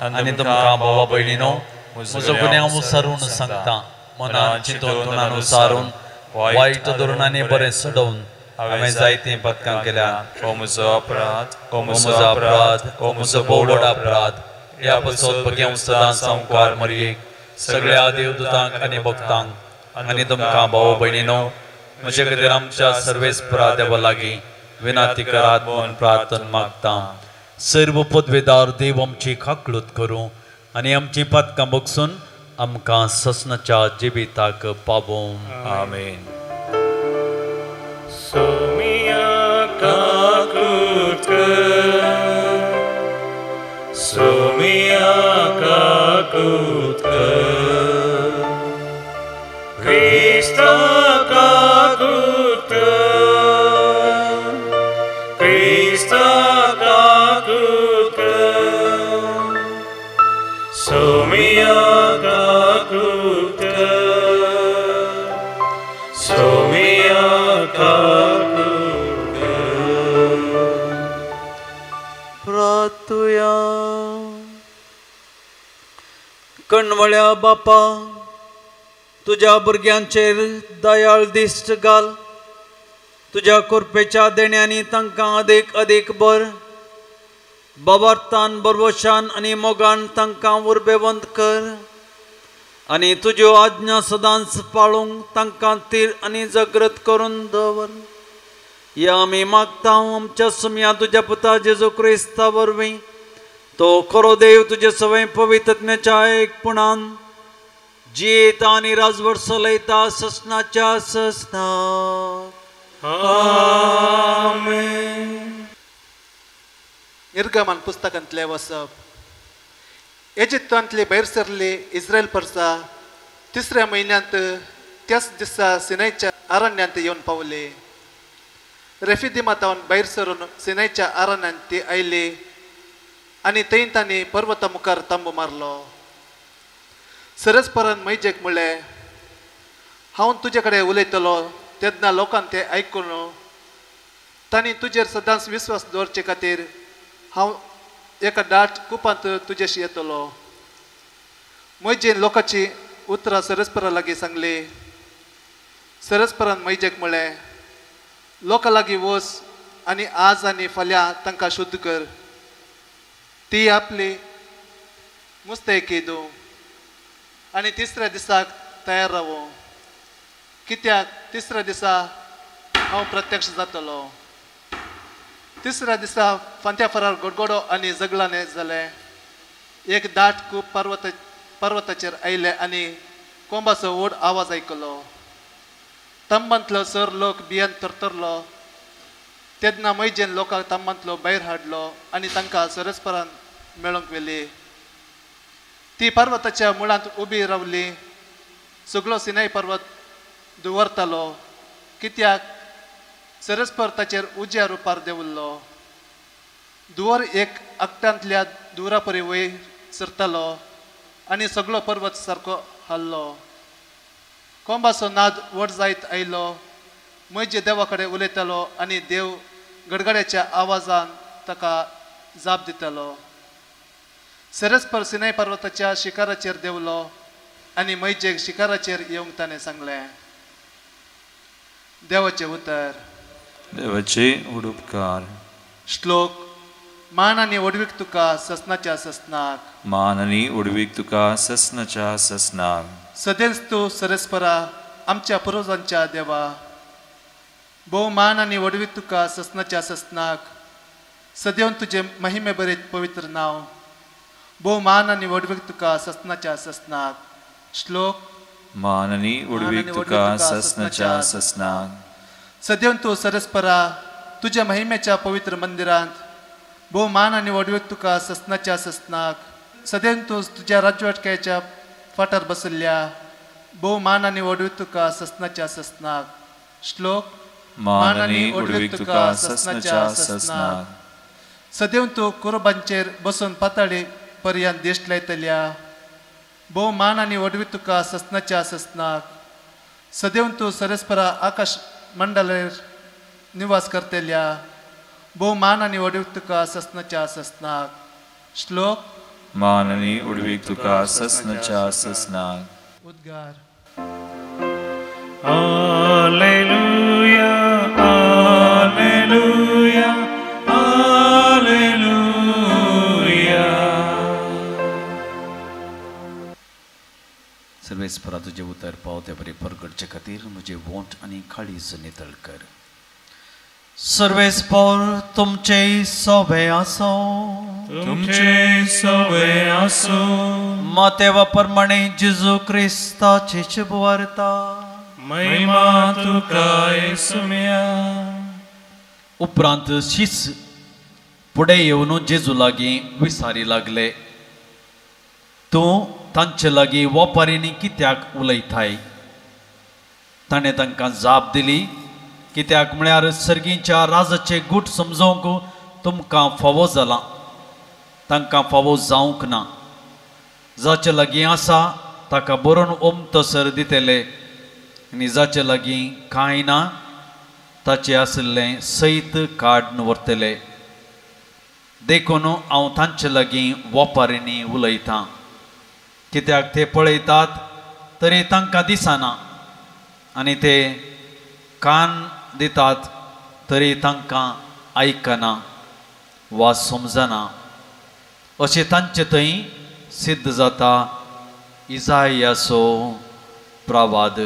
[SPEAKER 5] आनी तुमकां भावा भयणीनो म्हजो गुन्यांव विसरून सांगता. मनान चिंतून तोंडान विचारून वायट धोरणांनी बरें सोडून हांवें जायतीं पथकां केल्यात.
[SPEAKER 4] हो म्हजो अपराध,
[SPEAKER 5] हो म्हजो अपराध, हो म्हजो बोवड अपराध. ह्या पसत बगेव सदां संवकार मरयेक सगळ्या देवदूतांक आनी भक्तांक आनी तुमकां भाव भयणीनो म्हजे खातीर आमच्या सर्वेस्परा देवा लागीं विनाती करात म्हूण प्रार्थना मागता. सर्व पदवेदार देव आमची खाकळूत करूं आनी आमची पथकां बगसून आमकां ससनाच्या जिविताक पावों.
[SPEAKER 4] आमेन.
[SPEAKER 2] सोमिया काकूत सोमिया काकूत Krista काकूत Krista काकूत सोमिया काकूत सोमिया काकूत.
[SPEAKER 5] प्रार्थुया. कणवळ्या बापा, तुझ्या भुरग्यांचेर दयाळ दिश्ट घाल. तुझ्या कृपेच्या देण्यांनी तांकां अदीक अदीक बर बाबार्थान बरवशान आनी मोगान तांकां उर्बेवंत कर. आनी तुज्यो आज्ञा सदांच पाळूंक तांकां तीर आनी जागृत करून दवर. या आमी मागता आमच्या सुमया तुज्या पुता जेजू क्रिस्ता वरवीं. तो खरो देव तुजे सवय पवित्रत्म्याच्या एकपणान जियेता आनी राजवट चलयता ससनाच्या ससना.
[SPEAKER 2] आमेन.
[SPEAKER 6] निर्गमन पुस्तकांतले वचप. इजिप्तांतले भायर सरले इस्रायल परसा तिसऱ्या म्हयन्यांत त्याच दिसा सिनायच्या अरण्यांत येवन पावले. रेफिदिमातावन भायर सरून सिनायच्या अरण्यांत ते आयले आनी थंय तांणी पर्वता मुखार तंबू मारलो. सरसपरान मैजेक म्हणलें, हांव तुजे कडेन उलयतलो तेन्ना लोकांनी तें आयकून तांणी तुजेर सदांच विस्वास दवरचे खातीर हांव एका दाट कुपांत तुजेशी येतलो. मैजेन लोकांची उतरां सरसपरा लागीं सांगली. सरसपरान मैजेक म्हणलें, लोकां लागीं वच आनी आज आनी फाल्यां तांकां शुद्ध कर. ती आपली मुस्तैकी दिवं आनी तिसऱ्या दिसाक तयार रावो, कित्याक तिसऱ्या दिसा हांव प्रत्यक्ष जातलो. तिसऱ्या दिसा फांत्या फरार गडगडो आनी जगलाने जालें. एक दाट खूब पर्वताचेर आयले आनी कोंबाचो व्हड आवाज आयकलो. तंबांतलो सर लोक भियेन तरतरलो. तेन्ना मैजेन लोकांक तंबांतलो भायर हाडलो आनी तांकां सरसपरान मेळोंक व्हेली. ती पर्वताच्या मुळांत उबी रावली. सगळो सिनाय पर्वत दुवरतालो, कित्याक सरसपर ताचेर उज्या रुपार देंवल्लो. दुवर एक आकट्यांतल्या दुरा परी वयर सरतालो आनी सगळो पर्वत सारको हाल्लो. कोंबाचो नाद व्हड जायत आयलो. मैजे देवा कडेन उलयतालो आनी देव गडगड्याच्या आवाजान ताका जाप दितालो. सरसपर सिनाय पर्वताच्या शिखराचेर देवलो आनी मैजेक शिखराचेर येवंक ताणें सांगलें. देवाचें उतर.
[SPEAKER 4] देवाचे उडुपकार.
[SPEAKER 6] श्लोक. मान आनी वडवीक तुका ससनाच्या ससनाक.
[SPEAKER 4] मान आनी उडवीक तुका ससनाच्या ससनाक.
[SPEAKER 6] सदैच तूं सरसपरा आमच्या पुर्वजांच्या देवा. भोव मान आनी वडवीक तुका ससनाच्या ससनाक. सदैव तुजें महिमे बरें पवित्र नांव. भोव मान आनी वडवीक तुका ससनाच्या ससनाक. श्लोक.
[SPEAKER 4] मान आनी उडवीक तुका ससनाच्या ससनाक.
[SPEAKER 6] सदैव तूं सरसपरा तुज्या महिमेच्या पवित्र मंदिरांत. भोव मान आनी वडवीक तुका ससनाच्या ससनाक. सदैव तूं तुज्या राजवटकेच्या फाटार बसयल्ल्या. भोव मान आनी वडवीक तुका ससनाच्या ससनाक. श्लोक.
[SPEAKER 4] मान आनी उडवीक तुका ससनाच्या ससनाक.
[SPEAKER 6] सदैव तूं कुरबांचेर बसून पाताळी पर्यंत दिश्ट लायतल्या. भोव मान आनी ओडवीक तुका ससनाच्या ससनाक. सदैव तूं सरस्परा आकाश मंडळेर निवास करतल्या. भोव मान आनी ओडवीक तुका ससनाच्या ससनाक. श्लोक.
[SPEAKER 4] मान आनी उडवीक तुका ससनाच्या ससनाक.
[SPEAKER 6] उद्गार.
[SPEAKER 2] Alleluia, Alleluia, Alleluia.
[SPEAKER 7] सर्वेस्परा तुझे उतर पावते बरे परगडचे खातीर म्हजे वोंट आनी काळीज नितळ कर.
[SPEAKER 5] सर्वेस्पर तुमचे सोबे आसो.
[SPEAKER 2] तुमचे सोबे आसो.
[SPEAKER 5] मातेवा प्रमाणे जेजू क्रिस्ताची शुभवार्ता.
[SPEAKER 2] महिमा तुका येसुम्या.
[SPEAKER 5] उपरांत शिस पुढे येवन जेजू लागीं विसारी लागले, तूं तांचे लागीं वोपारींनी कित्याक उलयताय? ताणें तांकां जाप दिली, कित्याक म्हळ्यार सर्गीच्या राजाचे गूट समजोवंक तुमकां फावो जाला, तांकां फावो जावंक ना. जाचे लागीं आसा ताका बरोवन ओमतसर दितले, आनी जाचे लागीं कांय ना ताचे आसलें सैत काडून व्हरतले. देखून हांव तांचे लागीं वोपारींनी उलयतां, कित्याक ते पळयतात तरी तांकां दिसना, आनी ते कान दितात तरी तांकां आयकना वा समजना. अशें तांचे थंय सिद्ध जाता इसायाचो प्रवाद.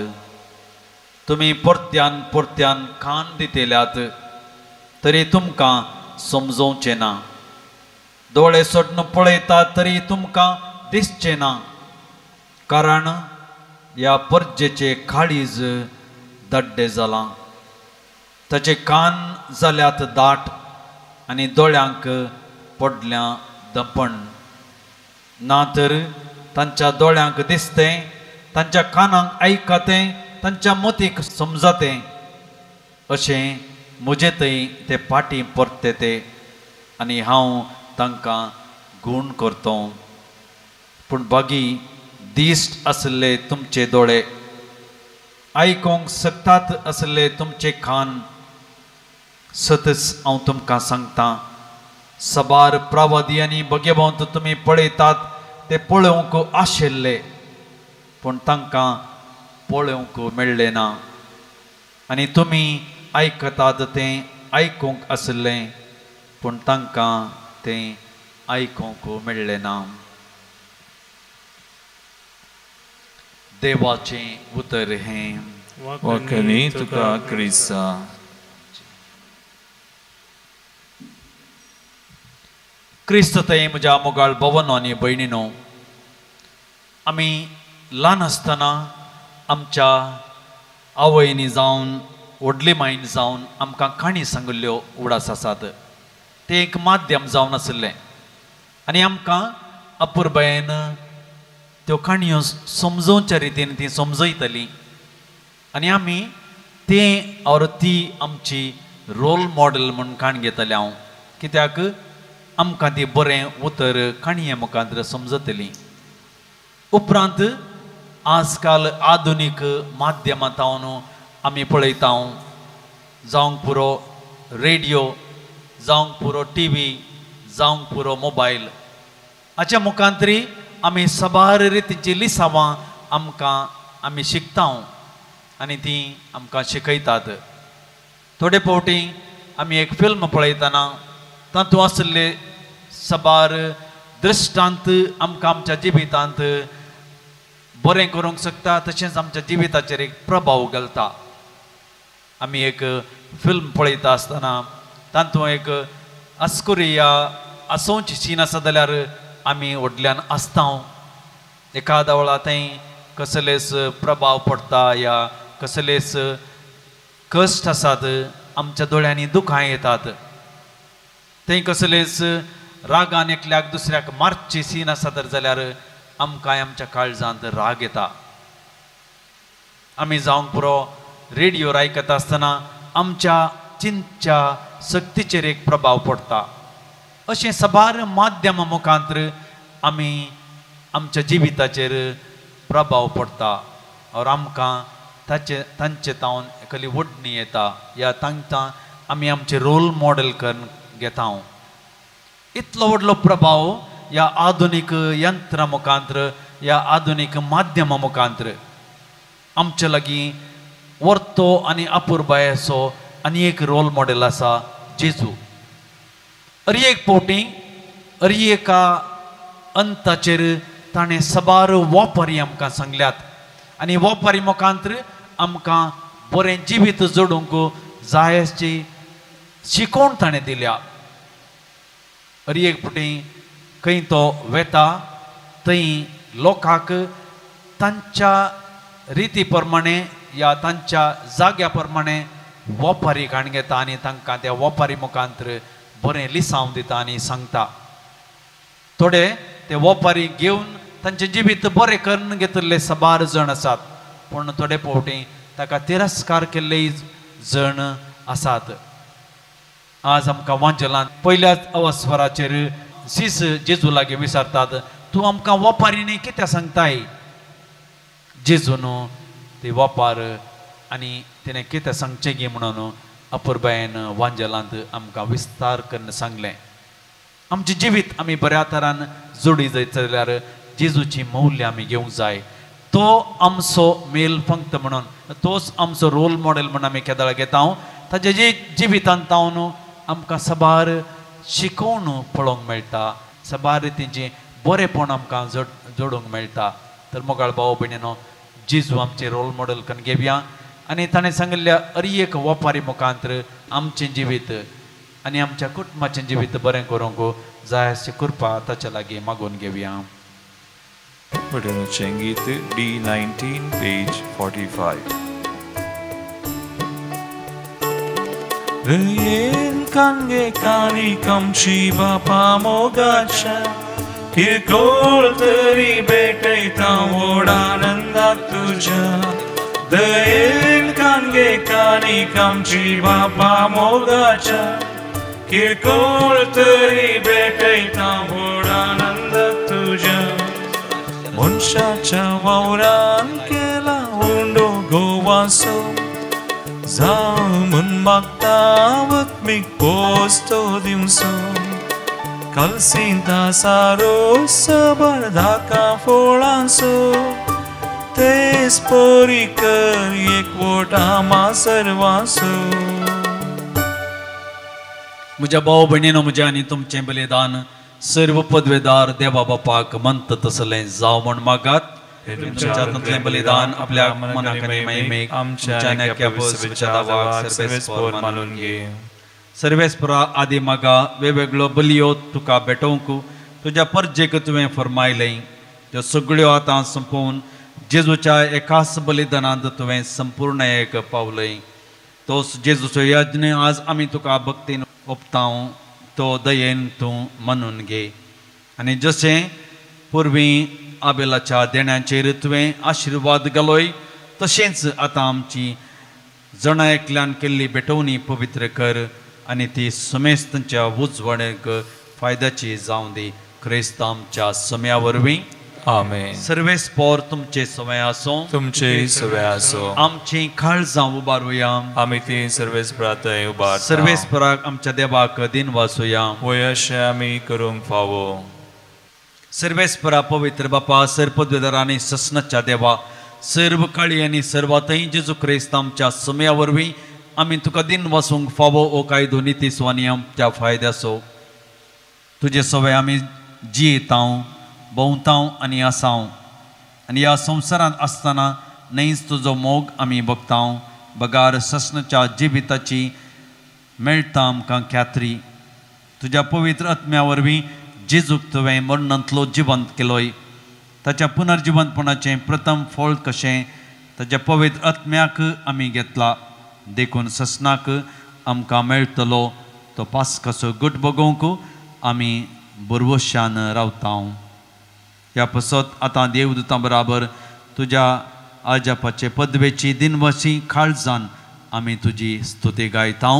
[SPEAKER 5] तुमी परत्यान परत्यान कान दितेल्यात तरी तुमकां समजोवचें ना. दोळे सोडून पळयतात तरी तुमकां दिसचें ना, कारण ह्या पर्जेचे काळीज दड्डे जालां. ताचे कान जाल्यात दाट आनी दोळ्यांक पडल्यां दपण. ना तर तांच्या दोळ्यांक दिसतें, तांच्या कानांक आयकतें, तांच्या मतीक समजतें. अशें म्हजे थंय ते पाटी परते ते, आनी हांव तांकां गूण करतों. पूण बागी दिश्ट आसले तुमचे दोळे, आयकोंक शकतात असले तुमचे कान. सतच हांव तुमकां सांगतां, सबार प्रवादी आनी भगेभांत तुमी पळयतात ते पळोवंक आशिल्ले, पूण तांकां पळोवंक मेळ्ळें ना. आनी तुमी आयकतात तें आयकूंक आसलें, पूण तांकां तें आयकूंक मेळ्ळें ना. देवाचें उतर हें.
[SPEAKER 4] वखणी तुका क्रिस्ता.
[SPEAKER 5] क्रिस्त थंय म्हज्या मोगाळ भवन आनी भयणीनो, आमी ल्हान आसतना आमच्या आवयनी जावन व्हडली मायन जावन आमकां काणी सांगिल्ल्यो उडास आसात. तें एक माध्यम जावन आसलें, आनी आमकां अपुरबायेन त्यो काणयो समजोवच्या रितीन ती समजयतली, आनी आमी तें और ती आमची रोल मॉडेल म्हूण काण घेतले हांव. कित्याक आमकां ती बरें उतर काणये मुखांतर समजतली. उपरांत आजकाल आधुनीक माध्यमांतावन आमी पळयता, जावंक पुरो रेडियो, जावंक पुरो TV, जावंक पुरो मोबायल, हाच्या मुखांतरी आमी सबार रितीची लिसांवां आमी शिकता आनी ती आमकां शिकयतात. थोडे फावटी आमी एक फिल्म पळयतना तातूंत आसले सबार दृश्टांत आमकां आमच्या जिवितांत बरें करूंक शकता, तशेंच आमच्या जिविताचेर एक प्रभाव घालता. आमी एक फिल्म पळयता आसतना तातूंत एक अस्कुरिया आसोवची सीन आसा जाल्यार आमी व्हडल्यान आसता. एखाद्या वेळा थंय कसलेच प्रभाव पडटा या कसलेच कश्ट आसात, आमच्या दोळ्यांनी दुखां येतात. थंय कसलेच रागान एकल्याक दुसऱ्याक मारची सीन आसा तर जाल्यार आमकां आमच्या काळजांत राग येता. आमी जावंक पुरो रेडियोर आयकता आसतना आमच्या चिंतच्या सक्तीचेर एक प्रभाव पडटा अशें सबार माध्यमा मुखांतर आमी आमच्या जिविताचेर प्रभाव पडटा और आमकां तांचे तावन एकली वडणी येता या तांकां आमी आमचे रोल मॉडेल करून घेता इतलो व्हडलो प्रभाव या आधुनीक यंत्रा मुखांतर या आधुनीक माध्यमा मुखांतर आमचे लागीं वर्तो आनी अपुर्बायेचो आनी एक रोल मॉडेल आसा जेजू अरी एक पोटी अरी एका अंताचेर ताणें सबार वापारी आमकां सांगल्यात आनी वापारी मुखांतर आमकां बरें जिवीत जोडूंक जाय अशी शिकोवण ताणें दिल्या अरी एक फावटी खंय तो वेता थंय लोकांक तांच्या रिती प्रमाणे या तांच्या जाग्या प्रमाणे वापारी घाण घेता आनी तांकां त्या वापारी मुखांतर बरें लिसांव दिता आनी सांगता थोडे ते वापारी घेवन तांचें जिवीत बरें करून घेतिल्ले सबार जण आसात पूण थोडे फावटी ताका तिरस्कार केल्लेय जण आसात आज आमकां वांचलांत पयल्याच अवस्वराचेर सीस जेजू लागीं विचारतात तूं आमकां वापारी न्ही कित्याक सांगताय जेजून ते वापार आनी तिणें कितें सांगचें गे म्हणून अपुर्बायेन वांजलांत आमकां विस्तार करून सांगलें आमचें जिवीत आमी बऱ्या तरान जोडी जायत जाल्यार जेजूची मौल्य आमी घेवंक जाय तो आमचो मेल पंक्त म्हणून तोच आमचो रोल मॉडेल म्हणून आमी केदाळ घेता ताजे जे जिवितांत तावन आमकां सबार शिकोवन पळोवंक मेळटा सबार रितीचें बरेंपण आमकां जोडूंक मेळटा तर मोगाळ भाव भयणीनो जेजू आमचे रोल मॉडेल करून घेवया आनी ताणें सांगिल्ल्या अरी एक वापारी मुखांतर आमचें जिवीत आनी आमच्या कुटुंबाचें जिवीत बरें करूंक जाय अशें कृपा ताच्या लागीं मागून घेवया
[SPEAKER 4] भजनाचें गीत D19 page 45
[SPEAKER 2] Ryen kange kani kamchi bapa mogacha Kirkol tari भेटैता ओढानंदात तुझ्या दयेन कानगे कानी कामची बापा मोगाच्या किरकोळ तरी भेटैता ओढानंदात तुझ्या मनशाच्या वावरान केला उंडो गोवासो जाऊन मागता वतमीक पोस्तो दिवसो Calcinta saro sabar dhaka फोळांसो तेच पोरी कर एकवट आमा सर्वांसो
[SPEAKER 5] म्हज्या भाव भयणीनो म्हज्या आनी तुमचें बलिदान सर्व पदवेदार देवा बापाक मंत तसलें जाव म्हण मागात तुमच्या हातांतलें बलिदान आपल्या मनाक आनी महिमेक आमच्या नेक्या बसवेच्या दावाक सर्वेस्पर मानून घे सर्वेस्परा आदी मागा वेगवेगळो बलियो तुका भेटोवंक तुज्या पर्जेक तुवें फरमायलें त्यो सगळ्यो आतां संपोवन जेजूच्या एकाच बलिदानांत तुवें संपूर्ण एक पावलय तोच जेजूचो यज्ञ आज आमी तुका भक्तीन ओपतां तो दयेन तूं मानून घे आनी जशें पुर्वीं आबेलाच्या देण्याचेर तुवें आशिर्वाद घालोय तशेंच आतां आमची जणां एकल्यान केल्ली भेटवणी पवित्र कर आनी ती समेस्तच्या उजवाडेक फायद्याची जावं दी क्रिस्त आमच्या समया वरवीं
[SPEAKER 4] आमेन
[SPEAKER 5] सर्वेस्पर तुमचे समय आसूं
[SPEAKER 4] तुमचे सवय आसो
[SPEAKER 5] आमची काळजां उबारुया
[SPEAKER 4] आमी ती सर्वेस्परांत उबारता
[SPEAKER 5] सर्वेस्पराक आमच्या देवाक दिन वासुया
[SPEAKER 4] वय अशें आमी करूंक फावो
[SPEAKER 5] सर्वेस्परा पवित्र बापा सर्पद्वेदारांनी ससनाच्या देवा सर्व काळी आनी सर्वातय जेजू क्रिस्त आमच्या समया वरवीं आमी तुका दिन वासूंक फावो ओ कायदो निती स्वानी आमच्या फायद्याचो तुजे सवय आमी जियेतां भोंवतां आनी आसां आनी ह्या संवसारांत आसतना न्हयच तुजो मोग आमी भोगतां बगार ससनाच्या जिविताची मेळटा आमकां ख्यात्री तुज्या पवित्र आत्म्या वरवीं जेजूक तुवें मरणांतलो जिवंत केलोय ताच्या पुनर्जिवंतपणाचें प्रथम फळ कशें ताच्या पवित्र आत्म्याक आमी घेतला देखून ससनाक आमकां मेळटलो तो पास्काचो गट भोगोवंक आमी बरवशान रावतां ह्या पासत आतां देवदूतां बराबर तुज्या आजापाचे पदवेची दिनवसी काळजान आमी तुजी स्तुती गायतां.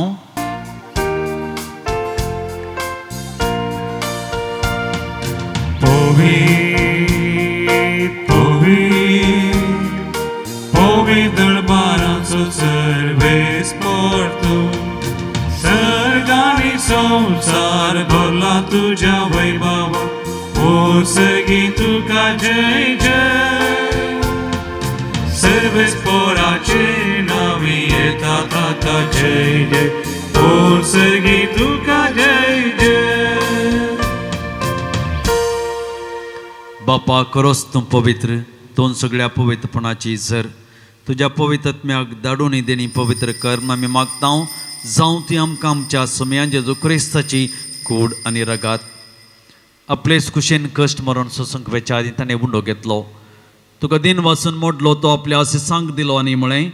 [SPEAKER 2] Povit dărbaranțo serves portu Sărgani संसार भरला तुझ्या वैभवा ओ सगी तुका जय जय सर्वेस पोराचे नावी येतात आता जय जय ओ सगी तुका जय जय.
[SPEAKER 5] बापा करोस तूं पवित्र दोन सगळ्या पवित्रपणाची झर तुझ्या पवित्रत्म्याक धाडून देणी पवित्र कर्म आमी मागता जावं ती आमकां आमच्या समयान जेजू क्रिस्ताची कूड आनी रगात आपलेच कुशेन कश्ट मरण सोसूंक वेच्या आदी ताणें उंडो घेतलो तुका दिन वाचून मोडलो तो आपल्या असेसांक दिलो आनी म्हळें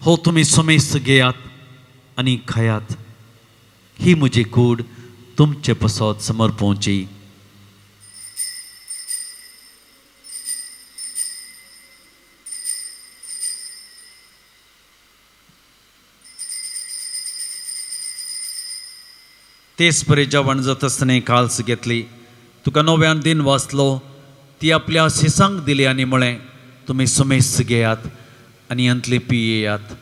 [SPEAKER 5] हो तुमी समेस्त घेयात आनी खायात ही म्हजी कूड तुमचे पसत समर्पोवची. तेच परी जेवण जात आसतना काल्स घेतली तुका नव्यान दिन वाचलो ती आपल्या शिसांक दिली आनी म्हळें तुमी समेस्त घेयात आनी अंतली पियेयात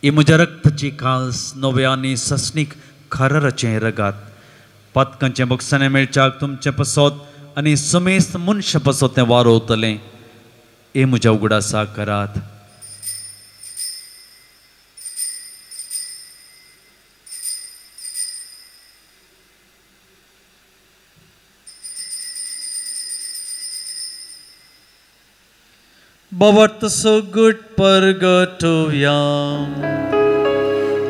[SPEAKER 5] ही म्हज्या रक्ताची काल्स नव्या आनी ससणीक खरराचें रगात पातकांचें बक्षांनी मेळच्याक तुमचें पसत आनी समेस्त मनशां पसत तें वारोवतलें हे म्हज्या उगडासा करात. Bavart so good परगटूया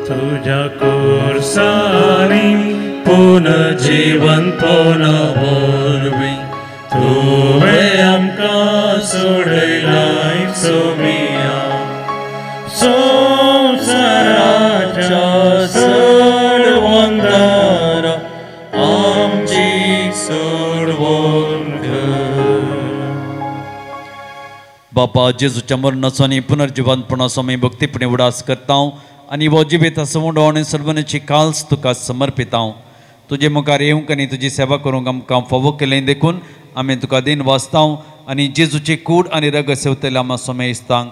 [SPEAKER 2] तुझ्या कोर्सानी पुनर्जीवन पुनर्वरवी तुवें आमकां सोडयलाय सोमिया संवसाराच्या सोडवंदारा आमची सोडवण
[SPEAKER 5] बापा जेजूच्या मरणाचो आनी पुनर्जीवनपणाचो आमी भक्तीपणे उडास करता आनी हो जिबेता सवंडो आनी सर्वनाची काल्स तुका समर्पिता. तुजे मुखार येवंक आनी तुजी सेवा करूंक आमकां फावो केलें देखून आमी तुका दिन वाचता आनी जेजूची कूड आनी रग सेवतले आमा समेस्तांक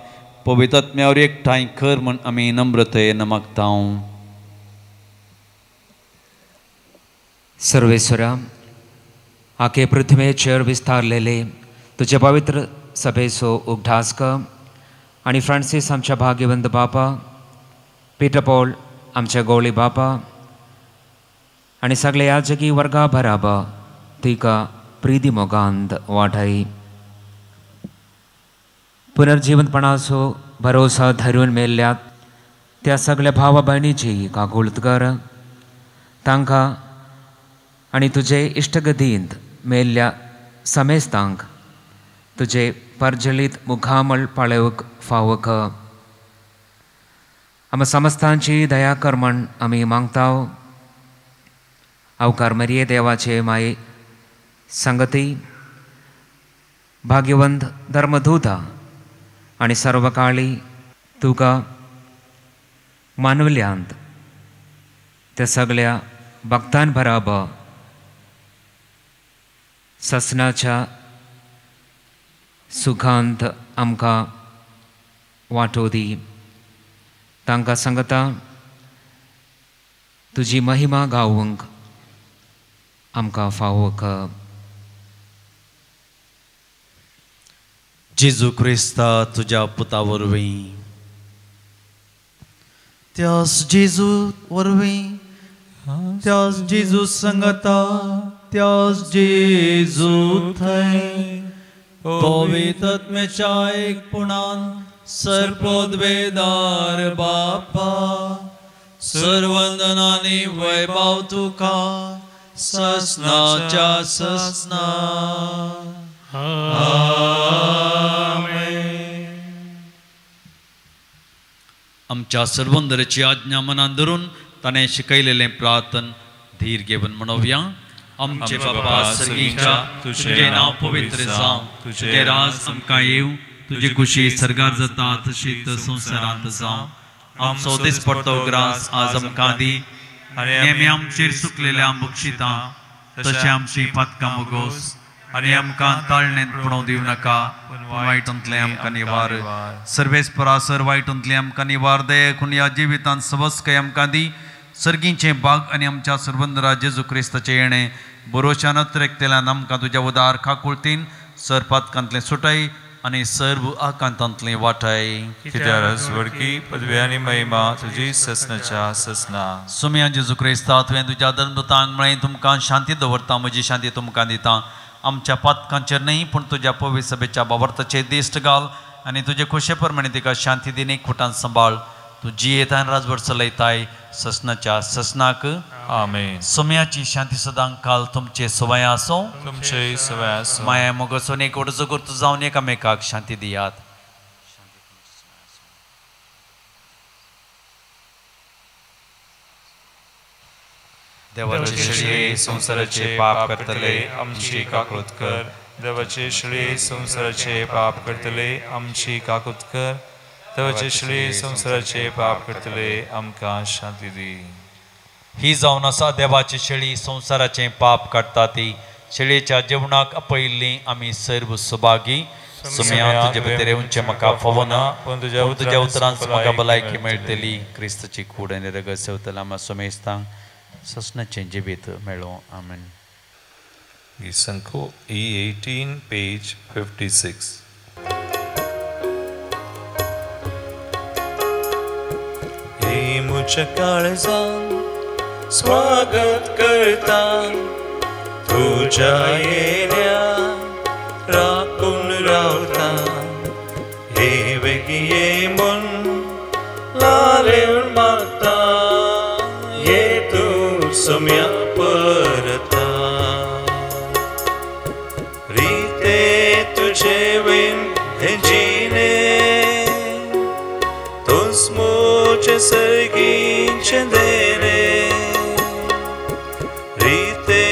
[SPEAKER 5] पवित्र आत्म्यावर एकठांय कर म्हण आमी नम्रतेन मागता.
[SPEAKER 8] सर्वेश्वरा आखे पृथ्वीचेर विस्तारलेले तुजे पवित्र सभेचो उगडासक आनी फ्रांसीस आमच्या भाग्यवंत बापा पीटर पॉल आमच्या गवळी बापा आनी सगळे याजकी वर्गा बराबर तिका प्रिदी मोगांत वाठाय. पुनर्जीवनपणाचो भरोसा धरून मेल्ल्यात त्या सगळ्या भावा भयणीची काकुळत कर तांकां आनी तुजे इश्टगतींत मेल्ल्या समेस्तांक तुजे परजलीत मुखामळ पाळेवक फावक आम समस्तांची दया कर म्हण आमी मागता. अवकार मरिये देवाचे माये संगती भाग्यवंत धर्मदूता आनी सर्वकाळी तुका मानवल्यांत त्या सगळ्या भक्तां बराबर ससनाच्या सुखांत आमकां वांटो दी. तांकां सांगता तुजी महिमा गावूंक आमकां फावो कर.
[SPEAKER 5] जेजू क्रिस्ता तुज्या पुता वरवीं त्यास जेजू वरवीं त्यास जेजू संगता त्यास जेजू थंय पवित्र आत्म्याच्या एकपुणान सर्पोद्वेदार बापा सर्वंदनानी वैभव तुका ससनाच्या ससना. आमच्या सर्वंदराची आज्ञा मनान धरून ताणें शिकयलेलें प्रार्थन धीर घेवन म्हणोवया. आमचे बापा सर्गीच्या तुझे नाव पवित्र जावं तुझे राज आमकां येवं तुजी खुशी सर्गार जाता तशीच संवसारांत जावं. आमचो दीस पडतो ग्रास आज आमकां दी आनी आमी आमचेर चुकलेले बक्षिता तशें आमची पातकां मोगोस आनी आमकां ताळणेंत पडोवं दिवं नाका वायटांतले आमकां निवार सर्वेस परासर वायटांतले आमकां निवार दयेकून ह्या जिवितांत सबस्कय आमकां दी सर्गीचे भाग आनी आमच्या सर्वंदरा जेजू क्रिस्ताचे येणे बरोवच्या नत्रेकतेल्यान आमकां तुज्या उदार खाकुळतीन सर पातकांतलें सुटाय आनी सर्व आकांतांतलें वाटाय
[SPEAKER 4] कित्याक स्वर्गी पदवी आनी महिमा तुजी ससनाच्या ससना
[SPEAKER 5] सुम्या जेजू क्रिस्ता तुवें तुज्या धर्मदूतांक म्हळें तुमकां शांती दवरता म्हजी शांती तुमकां दिता आमच्या पातकांचेर न्ही पूण तुज्या पवित्र सभेच्या बाबर्ताचेर दिश्ट घाल आनी तुजे खुशे प्रमाणे तिका शांती दिन एक खुटान सांबाळ तू जियेताय राजभर चलयताय ससनाच्या ससनाक
[SPEAKER 4] आमेन
[SPEAKER 5] सुम्याची शांती सदांच काल तुमचे सवय आसूं
[SPEAKER 4] तुमचे सवय आसूं
[SPEAKER 5] माया मोगोसून एक उडजगुर्त जावन एकामेकाक शांती दियात देवाचे शिळे संसाराचे पाप करतले
[SPEAKER 4] आमची काकुळत कर देवाचे शिळे संसाराचे पाप करतले आमची काकुळत कर देवाचे शिळे संसाराचे पाप करतले आमकां शांती दी
[SPEAKER 5] ही जावन आसा देवाची शेळी संसाराचे पाप काडटा ती शेळयेच्या जेवणाक आपयिल्ली आमी सर्व सुभागी सुम्या तुजे भितर येवचें म्हाका फवना पूण तुज्या उतरांत म्हाका भलायकी मेळटली क्रिस्ताची कूड आनी रगत सेवतले आमी सुमेस्तांक ससनाचें जिवीत मेळो आमेन
[SPEAKER 4] संको E18 पेज 56 हे मुझ्या काळजान स्वागत करता तुझ्या येण्या राखून रावता हे वेगी ये मन लारेवन मागता ये तू सम्या परता रीते तुझे विन हे जीने तुस मुझे सर्गीचे देने रीते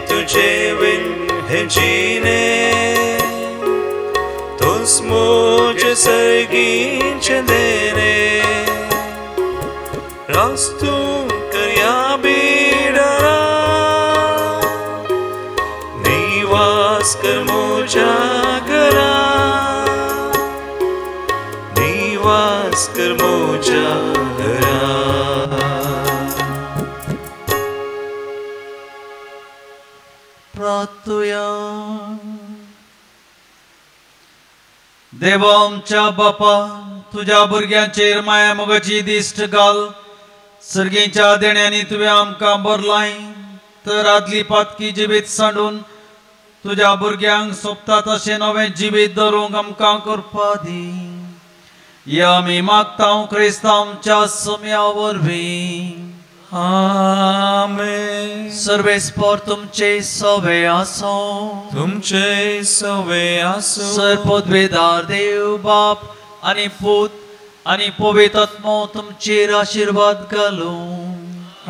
[SPEAKER 4] तुझे विन हे जीने तुस मुझे सर्गीचे देने रास्तू करया बीडरा निवास कर मुझा घरा निवास कर मुझा घरा
[SPEAKER 5] प्रार्थुया देवा आमच्या बापा तुझ्या भुरग्यांचेर माया मोगाची दिश्ट घाल सर्गेच्या देण्यांनी तुवें आमकां भरलाय तर आदली पातकी जिवीत सांडून तुझ्या भुरग्यांक सोंपता तशें नवें जिवीत धरूंक आमकां करपा दी या आमी मागता क्रिस्तांव आमच्या सुम्या वरवीं आमेन सर्वेस्पर तुमचे सवे आसो
[SPEAKER 4] तुमचे सवे आसो
[SPEAKER 5] सर पदवेदार देव बाप आनी पूत आनी पवित्र आत्मो तुमचेर आशीर्वाद घालूं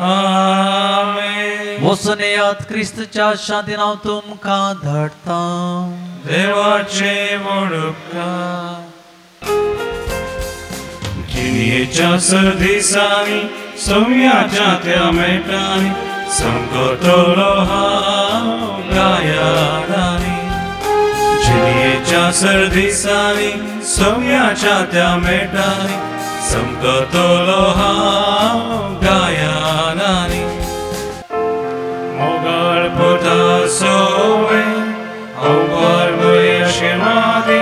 [SPEAKER 5] आमेन वचून येयात क्रिस्ताच्या शांतीन हांव तुमकां धाडटा
[SPEAKER 4] देवाचे वळखा जिणेच्या सर्दिसांनी सौम्याच्या त्या मेटांनी संकटलो हांव गायारांनी जिणेच्या सर्दिसांनी सौम्याच्या त्या मेटांनी संकटलो हांव गायारांनी मोगाळ पोटा सोवे अवघड वयशेमादी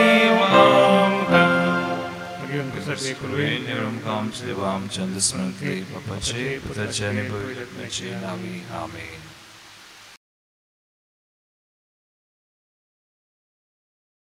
[SPEAKER 4] आमच्या देवा आमच्या स्मृती बापाचे पुत्राचे आणि पवित्रात्म्याचे नावे आमेन